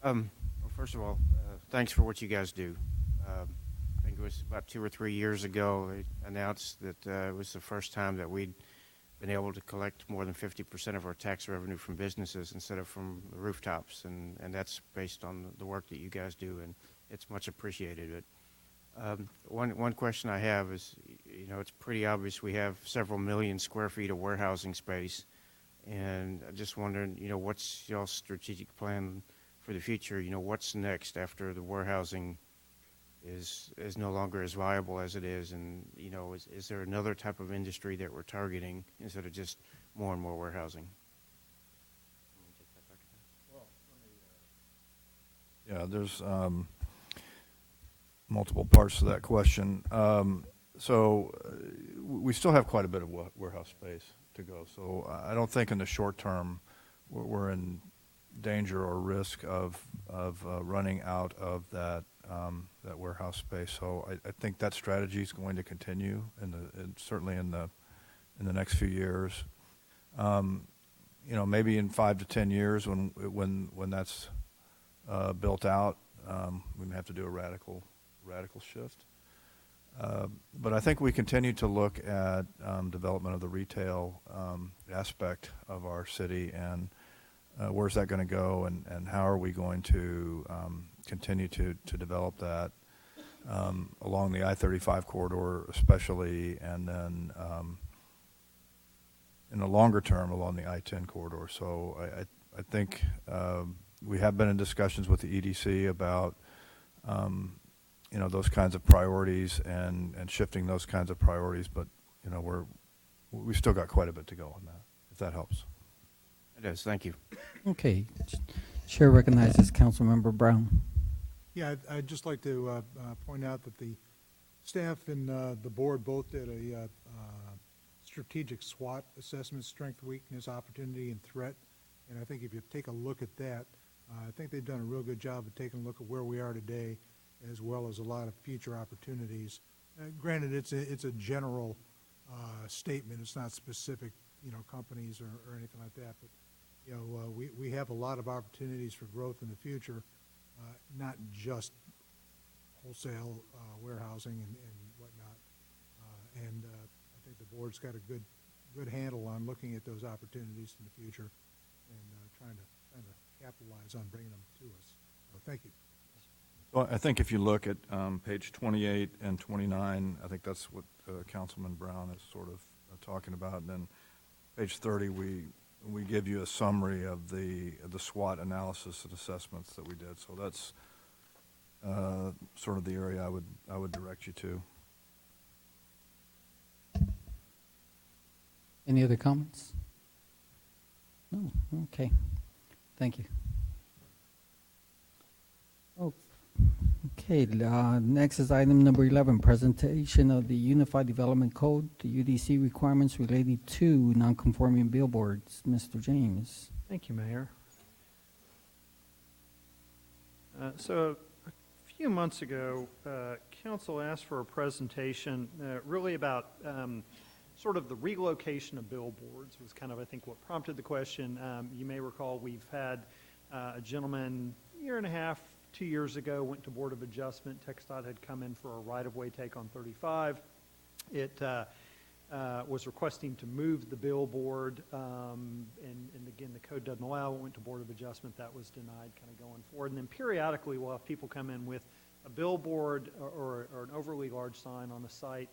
Well, first of all, thanks for what you guys do. I think it was about 2 or 3 years ago they announced that it was the first time that we'd been able to collect more than 50% of our tax revenue from businesses instead of from the rooftops, and that's based on the work that you guys do, and it's much appreciated. One question I have is, you know, it's pretty obvious we have several million square feet of warehousing space, and I'm just wondering, you know, what's y'all's strategic plan for the future? You know, what's next after the warehousing is no longer as viable as it is, and, you know, is there another type of industry that we're targeting instead of just more and more warehousing? Yeah, there's multiple parts to that question. We still have quite a bit of warehouse space to go. So I don't think in the short term we're in danger or risk of running out of that warehouse space. So I think that strategy is going to continue certainly in the next few years. You know, maybe in 5 to 10 years when that's built out, we may have to do a radical shift. But I think we continue to look at development of the retail aspect of our city, and where's that going to go, and how are we going to continue to develop that along the I-35 corridor especially, and then in the longer term along the I-10 corridor. So I think we have been in discussions with the EDC about you know, those kinds of priorities and shifting those kinds of priorities, but you know, we've still got quite a bit to go on that, if that helps. It does. Thank you. Okay. Chair recognizes Councilmember Brown. Yeah, I'd just like to point out that the staff and the board both did a strategic SWOT assessment, strength, weakness, opportunity, and threat. And I think if you take a look at that, I think they've done a real good job of taking a look at where we are today, as well as a lot of future opportunities. Granted, it's a general statement. It's not specific, you know, companies or anything like that. But you know, we have a lot of opportunities for growth in the future, not just wholesale warehousing and whatnot. And I think the board's got a good handle on looking at those opportunities in the future and trying to capitalize on bringing them to us. So thank you. Well, I think if you look at page 28 and 29, I think that's what Councilman Brown is sort of talking about. And then page 30, we give you a summary of the SWOT analysis and assessments that we did. So that's sort of the area I would direct you to. Any other comments? No. Okay. Thank you. Oh, okay. Next is item number 11, presentation of the Unified Development Code, the UDC requirements related to nonconforming billboards. Mr. James. Thank you, Mayor. So a few months ago, Council asked for a presentation really about sort of the relocation of billboards was kind of, I think, what prompted the question. You may recall we've had a gentleman year and a half, 2 years ago, went to Board of Adjustment. TxDOT had come in for a right-of-way take on 35. It was requesting to move the billboard, and again, the code doesn't allow it. Went to Board of Adjustment. That was denied, kind of going forward. And then periodically we'll have people come in with a billboard or an overly large sign on the site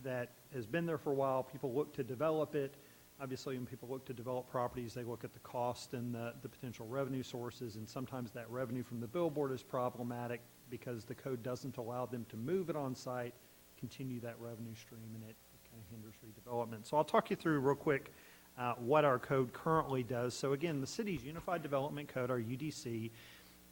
that has been there for a while. People look to develop it. Obviously, when people look to develop properties, they look at the cost and the potential revenue sources, and sometimes that revenue from the billboard is problematic because the code doesn't allow them to move it on site, continue that revenue stream, and it kind of hinders redevelopment. So I'll talk you through real quick what our code currently does. So again, the city's Unified Development Code, our UDC,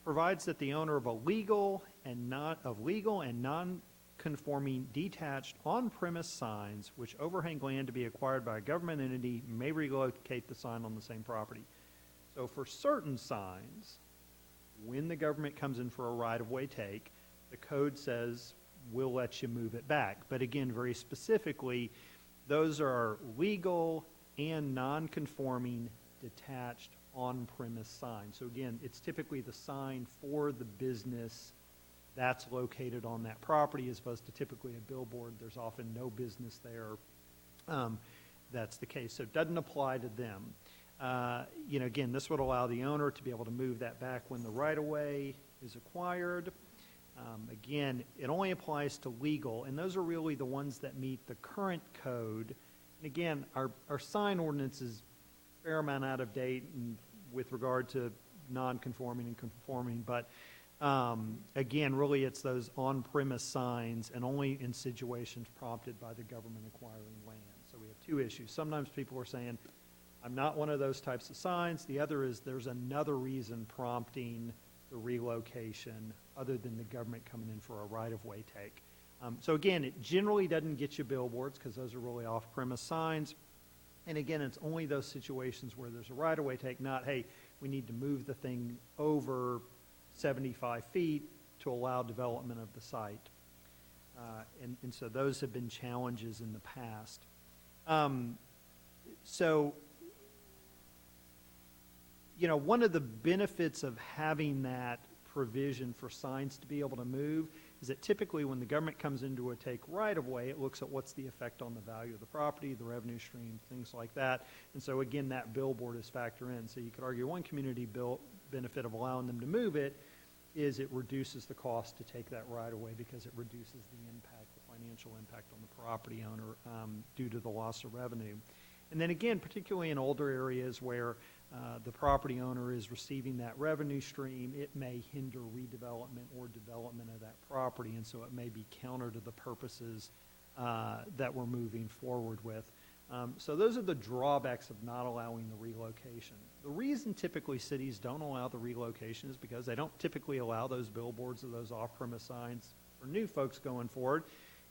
provides that the owner of legal and non-conforming detached on-premise signs which overhang land to be acquired by a government entity may relocate the sign on the same property. So for certain signs, when the government comes in for a right-of-way take, the code says we'll let you move it back. But again, very specifically, those are legal and non-conforming detached on-premise signs. So again, it's typically the sign for the business that's located on that property as opposed to typically a billboard. There's often no business there. That's the case. So it doesn't apply to them. You know, again, this would allow the owner to be able to move that back when the right-of-way is acquired. Again, it only applies to legal, and those are really the ones that meet the current code. And again, our sign ordinance is a fair amount out of date and with regard to non-conforming and conforming, but again, really it's those on-premise signs and only in situations prompted by the government acquiring land. So we have two issues. Sometimes people are saying, I'm not one of those types of signs. The other is there's another reason prompting the relocation other than the government coming in for a right-of-way take. So again, it generally doesn't get you billboards because those are really off-premise signs. And again, it's only those situations where there's a right-of-way take, not, hey, we need to move the thing over 75 feet to allow development of the site. And so those have been challenges in the past. So, you know, one of the benefits of having that provision for signs to be able to move is that typically when the government comes into a take right-of-way, it looks at what's the effect on the value of the property, the revenue stream, things like that. And so again, that billboard is factored in. So you could argue one community benefit of allowing them to move it is it reduces the cost to take that right-of-way because it reduces the impact, the financial impact on the property owner due to the loss of revenue. And then again, particularly in older areas where the property owner is receiving that revenue stream, it may hinder redevelopment or development of that property, and so it may be counter to the purposes that we're moving forward with. So those are the drawbacks of not allowing the relocation. The reason typically cities don't allow the relocation is because they don't typically allow those billboards or those off-premise signs for new folks going forward.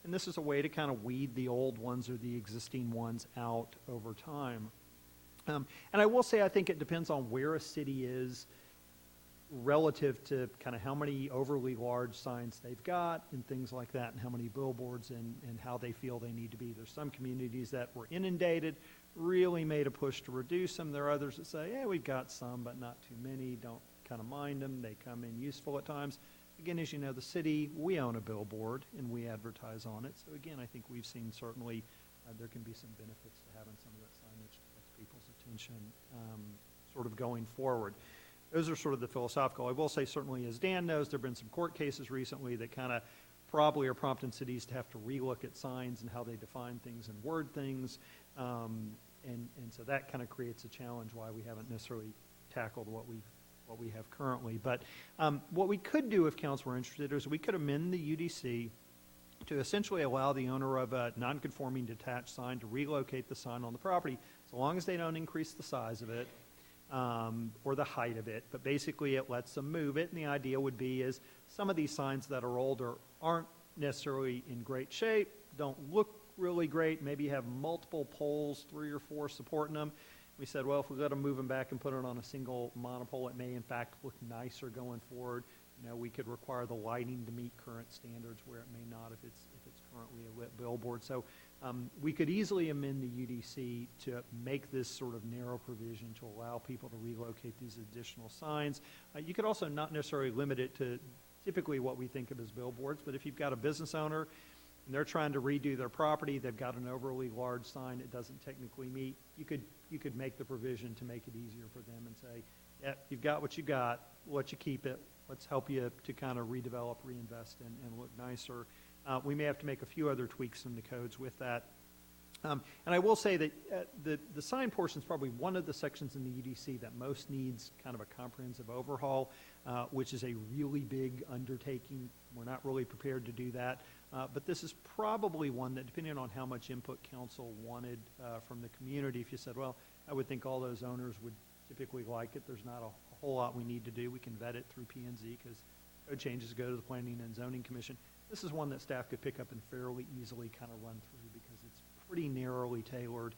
And this is a way to kind of weed the old ones or the existing ones out over time. And I will say I think it depends on where a city is relative to kind of how many overly large signs they've got and things like that, and how many billboards and how they feel they need to be. There's some communities that were inundated, really made a push to reduce them. There are others that say, yeah, we've got some, but not too many. Don't kind of mind them. They come in useful at times. Again, as you know, the city, we own a billboard and we advertise on it. So again, I think we've seen certainly there can be some benefits to having some of that signage to catch people's attention sort of going forward. Those are sort of the philosophical. I will say certainly, as Dan knows, there have been some court cases recently that kind of probably are prompting cities to have to relook at signs and how they define things and word things. And so that kind of creates a challenge why we haven't necessarily tackled what we have currently. But what we could do if council were interested is we could amend the UDC to essentially allow the owner of a non-conforming detached sign to relocate the sign on the property, so long as they don't increase the size of it or the height of it. But basically it lets them move it, and the idea would be is some of these signs that are older aren't necessarily in great shape, don't look really great, maybe have multiple poles, 3 or 4 supporting them. We said, well, if we got to move them back and put it on a single monopole, it may in fact look nicer going forward. You know, we could require the lighting to meet current standards where it may not if it's currently a lit billboard. So we could easily amend the UDC to make this sort of narrow provision to allow people to relocate these additional signs. You could also not necessarily limit it to typically what we think of as billboards, but if you've got a business owner and they're trying to redo their property, they've got an overly large sign it doesn't technically meet, you could make the provision to make it easier for them and say, yeah, you've got what you got, let you keep it, let's help you to kind of redevelop, reinvest, and look nicer. We may have to make a few other tweaks in the codes with that. And I will say that the sign portion is probably one of the sections in the UDC that most needs kind of a comprehensive overhaul, which is a really big undertaking. We're not really prepared to do that. But this is probably one that, depending on how much input council wanted from the community, if you said, well, I would think all those owners would typically like it. There's not a whole lot we need to do. We can vet it through P&Z because code changes go to the Planning and Zoning Commission. This is one that staff could pick up and fairly easily kind of run through because it's pretty narrowly tailored.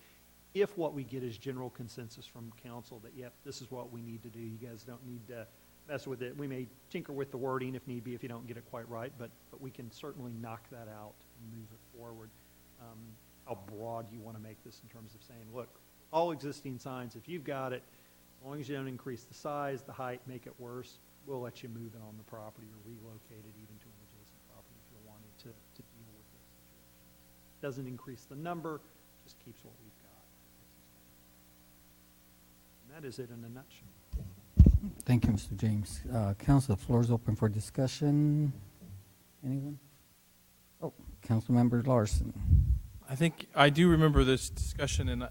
If what we get is general consensus from council that, yep, this is what we need to do, you guys don't need to mess with it. We may tinker with the wording if need be if you don't get it quite right, but we can certainly knock that out and move it forward. How broad you want to make this in terms of saying, look, all existing signs, if you've got it, as long as you don't increase the size, the height, make it worse, we'll let you move it on the property or relocate it even to an adjacent property if you're wanting to deal with those situations. Doesn't increase the number, just keeps what we've got. And that is it in a nutshell. Thank you, Mr. James. Council, the floor is open for discussion. Anyone? Oh, Councilmember Larson. I think I do remember this discussion, and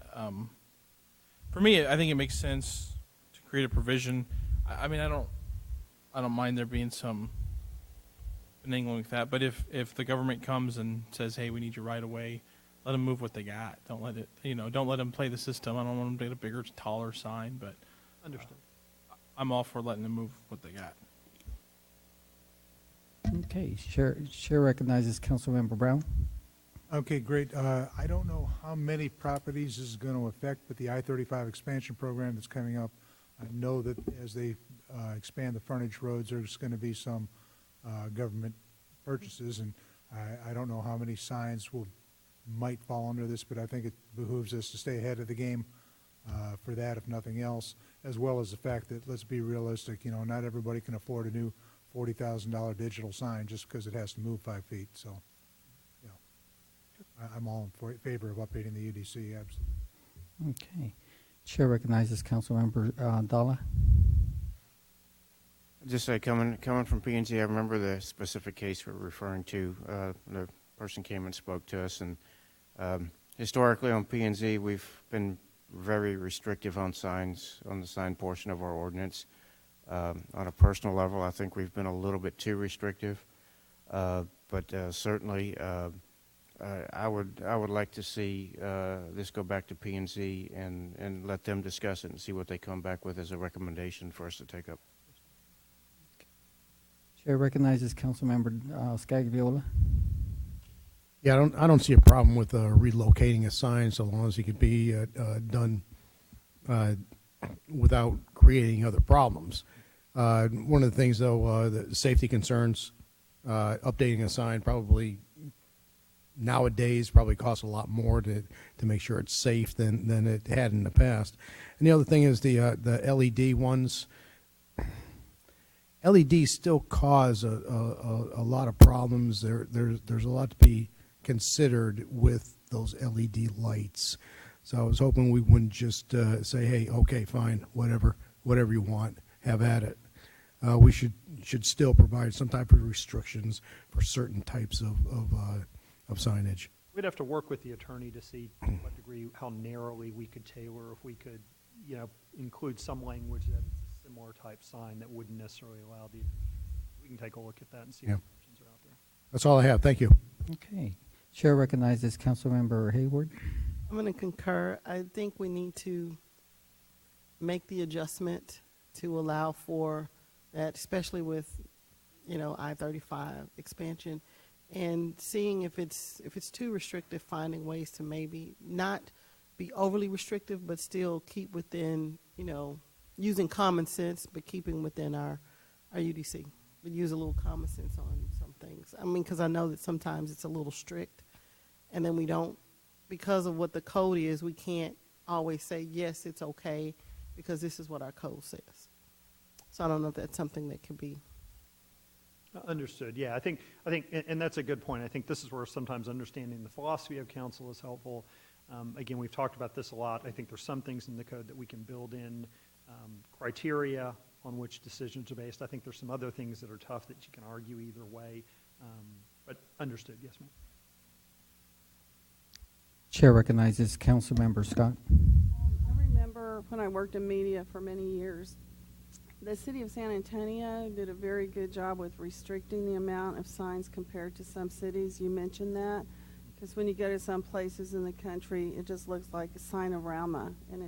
for me, I think it makes sense to create a provision. I mean, I don't mind there being some finagling with that, but if the government comes and says, "Hey, we need you right away," let them move what they got. Don't let it, don't let them play the system. I don't want them to get a bigger, taller sign, but Understood. I'm all for letting them move what they got. Okay, Chair recognizes Councilmember Brown. Okay, great. I don't know how many properties this is going to affect, but the I-35 expansion program that's coming up, I know that as they expand the frontage roads, there's going to be some government purchases, and I don't know how many signs might fall under this, but I think it behooves us to stay ahead of the game for that, if nothing else, as well as the fact that, let's be realistic, not everybody can afford a new $40,000 digital sign just because it has to move 5 feet. So, I'm all in favor of updating the UDC, absolutely. Okay. Chair recognizes Councilmember Dalla. Just say, coming from P&Z, I remember the specific case we're referring to. The person came and spoke to us, and historically on P&Z, we've been very restrictive on signs, on the sign portion of our ordinance. On a personal level, I think we've been a little bit too restrictive, but certainly I would like to see this go back to P&Z and let them discuss it and see what they come back with as a recommendation for us to take up. Chair recognizes Councilmember Scagliola. Yeah, I don't see a problem with relocating a sign so long as it could be done without creating other problems. One of the things, though, the safety concerns, updating a sign probably nowadays probably costs a lot more to make sure it's safe than it had in the past. And the other thing is the LED ones. LEDs still cause a lot of problems. There's a lot to be considered with those LED lights. So I was hoping we wouldn't just say, hey, okay, fine, whatever you want, have at it. We should still provide some type of restrictions for certain types of signage. We'd have to work with the attorney to see to what degree, how narrowly we could tailor, if we could, include some language that it's a similar type sign that wouldn't necessarily allow the, we can take a look at that and see what options are out there. That's all I have. Thank you. Okay. Chair recognizes Councilmember Hayward. I'm going to concur. I think we need to make the adjustment to allow for that, especially with, I-35 expansion, and seeing if it's too restrictive, finding ways to maybe not be overly restrictive, but still keep within, using common sense, but keeping within our UDC. But use a little common sense on some things. I mean, because I know that sometimes it's a little strict, and then we don't, because of what the code is, we can't always say, yes, it's okay, because this is what our code says. So I don't know if that's something that could be. Understood. Yeah, I think, and that's a good point. I think this is where sometimes understanding the philosophy of council is helpful. Again, we've talked about this a lot. I think there's some things in the code that we can build in criteria on which decisions are based. I think there's some other things that are tough that you can argue either way. But understood. Yes, ma'am. Chair recognizes Councilmember Scott. I remember when I worked in media for many years, the city of San Antonio did a very good job with restricting the amount of signs compared to some cities. You mentioned that, because when you go to some places in the country, it just looks like a signorama, and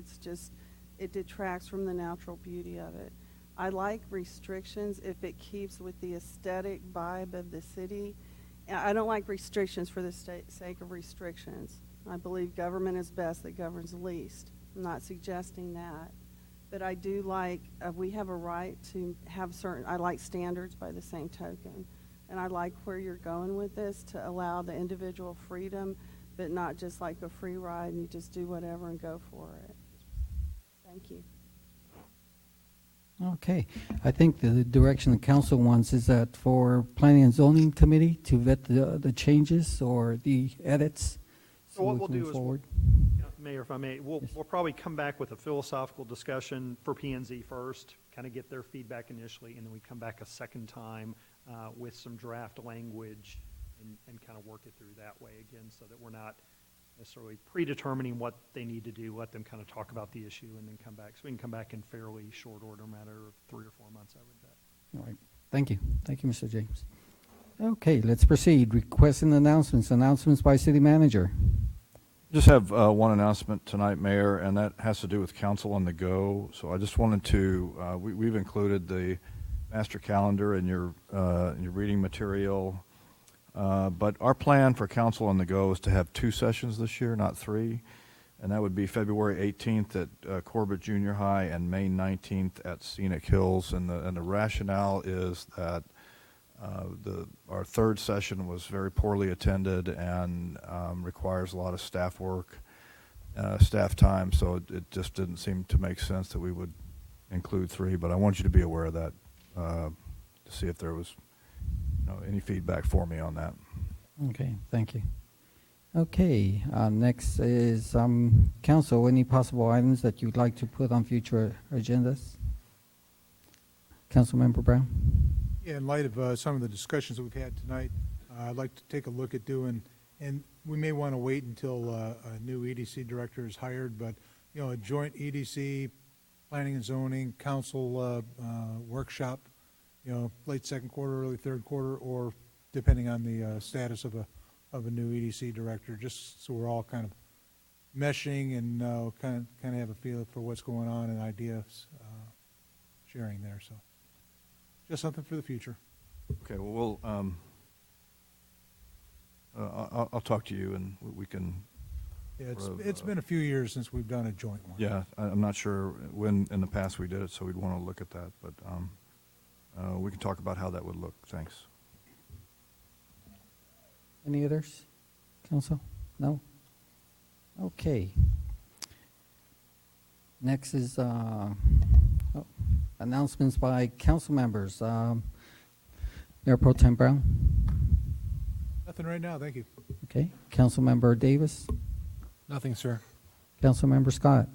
it detracts from the natural beauty of it. I like restrictions if it keeps with the aesthetic vibe of the city. I don't like restrictions for the sake of restrictions. I believe government is best that governs least. I'm not suggesting that. But I do like, we have a right to have I like standards by the same token. And I like where you're going with this, to allow the individual freedom, but not just like a free ride and you just do whatever and go for it. Thank you. Okay. I think the direction the council wants is that for Planning and Zoning Committee to vet the changes or the edits. So what we we'll can do move is forward. Mayor, if I may, we'll probably come back with a philosophical discussion for P&Z first, kind of get their feedback initially, and then we come back a second time with some draft language and kind of work it through that way again, so that we're not necessarily predetermining what they need to do, let them kind of talk about the issue and then come back. So we can come back in fairly short order, matter of 3 or 4 months, I would bet. All right. Thank you. Thank you, Mr. James. Okay, let's proceed. Requests and announcements. Announcements by city manager. Just have one announcement tonight, Mayor, and that has to do with Council on the Go. So I just wanted to, we've included the master calendar in your reading material. But our plan for Council on the Go is to have 2 sessions this year, not 3. And that would be February 18th at Corbett Junior High and May 19th at Scenic Hills. And the rationale is that our 3rd session was very poorly attended and requires a lot of staff work, staff time. So it just didn't seem to make sense that we would include 3. But I want you to be aware of that to see if there was any feedback for me on that. Okay, thank you. Okay, next is council. Any possible items that you'd like to put on future agendas? Councilmember Brown? Yeah, in light of some of the discussions that we've had tonight, I'd like to take a look at doing, and we may want to wait until a new EDC director is hired, but a joint EDC, planning and zoning, council workshop, late 2nd quarter, early 3rd quarter, or depending on the status of a new EDC director, just so we're all kind of meshing and kind of have a feel for what's going on and ideas sharing there. So just something for the future. Okay, well, I'll talk to you and we can. Yeah, it's been a few years since we've done a joint one. Yeah, I'm not sure when in the past we did it, so we'd want to look at that, but we can talk about how that would look. Thanks. Any others? Council? No? Okay. Next is announcements by council members. Mayor Pro Tem Brown? Nothing right now, thank you. Okay. Councilmember Davis? Nothing, sir. Councilmember Scott?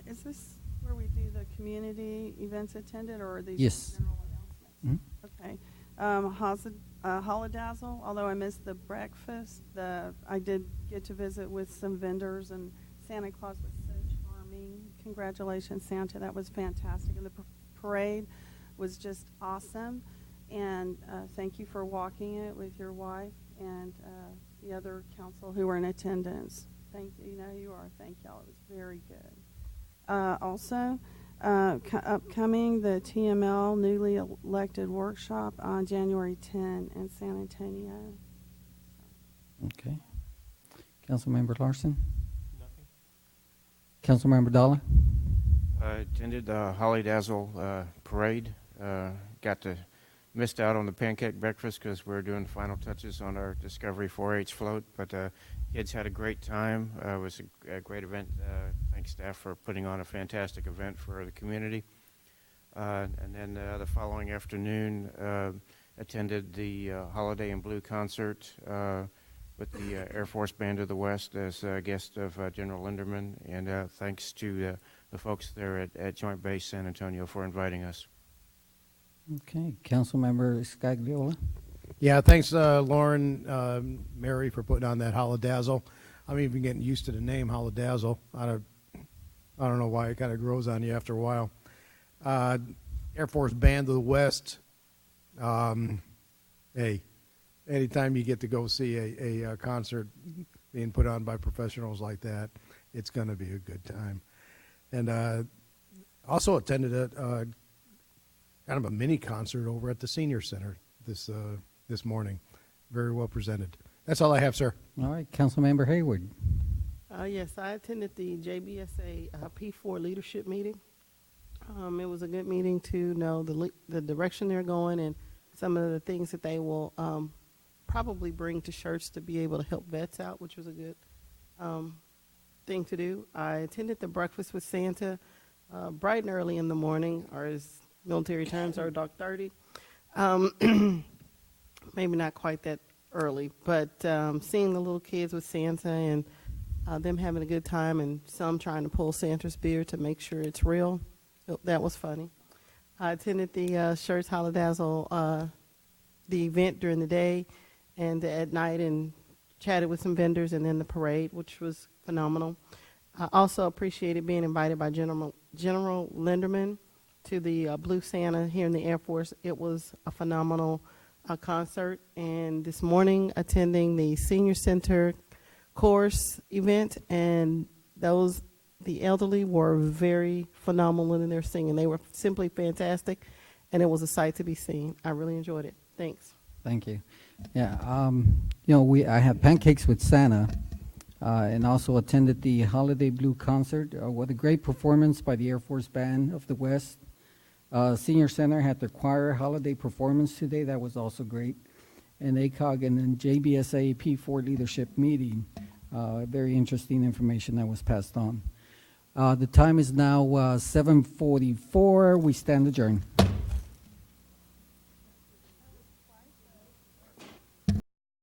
Is this where we do the community events attended, or are these Yes. general announcements? Okay. Holidazzle, although I missed the breakfast, I did get to visit with some vendors, and Santa Claus was so charming. Congratulations, Santa. That was fantastic. And the parade was just awesome. And thank you for walking it with your wife and the other council who were in attendance. Thank you. You know who you are. Thank y'all. It was very good. Also, upcoming, the TML newly elected workshop on January 10 in San Antonio. Okay. Councilmember Larson? Nothing. Councilmember Dollar? I attended the Holidazzle parade. Missed out on the pancake breakfast because we're doing the final touches on our Discovery 4-H float, but kids had a great time. It was a great event. Thanks staff for putting on a fantastic event for the community. And then the following afternoon, attended the Holiday in Blue concert with the Air Force Band of the West as a guest of General Linderman. And thanks to the folks there at Joint Base San Antonio for inviting us. Okay. Councilmember Scagliola? Yeah, thanks, Lauren, Mary, for putting on that Holidazzle. I'm even getting used to the name Holidazzle. I don't know why it kind of grows on you after a while. Air Force Band of the West. Hey, anytime you get to go see a concert being put on by professionals like that, it's going to be a good time. And also attended a kind of a mini concert over at the Senior Center this morning. Very well presented. That's all I have, sir. All right. Councilmember Hayward? Yes, I attended the JBSA P4 leadership meeting. It was a good meeting to know the direction they're going and some of the things that they will probably bring to Schertz to be able to help vets out, which was a good thing to do. I attended the breakfast with Santa bright and early in the morning, or as military terms are $30. Maybe not quite that early, but seeing the little kids with Santa and them having a good time, and some trying to pull Santa's beard to make sure it's real. That was funny. I attended the Schertz Holidazzle, the event during the day and at night, and chatted with some vendors, and then the parade, which was phenomenal. I also appreciated being invited by General Linderman to the Blue Santa here in the Air Force. It was a phenomenal concert. And this morning, attending the Senior Center course event, and the elderly were very phenomenal in their singing. They were simply fantastic, and it was a sight to be seen. I really enjoyed it. Thanks. Thank you. Yeah, I had pancakes with Santa, and also attended the Holiday Blue concert. What a great performance by the Air Force Band of the West. Senior Center had their choir holiday performance today. That was also great. And ACOG and then JBSA P4 leadership meeting. Very interesting information that was passed on. The time is now 7:44. We stand adjourned.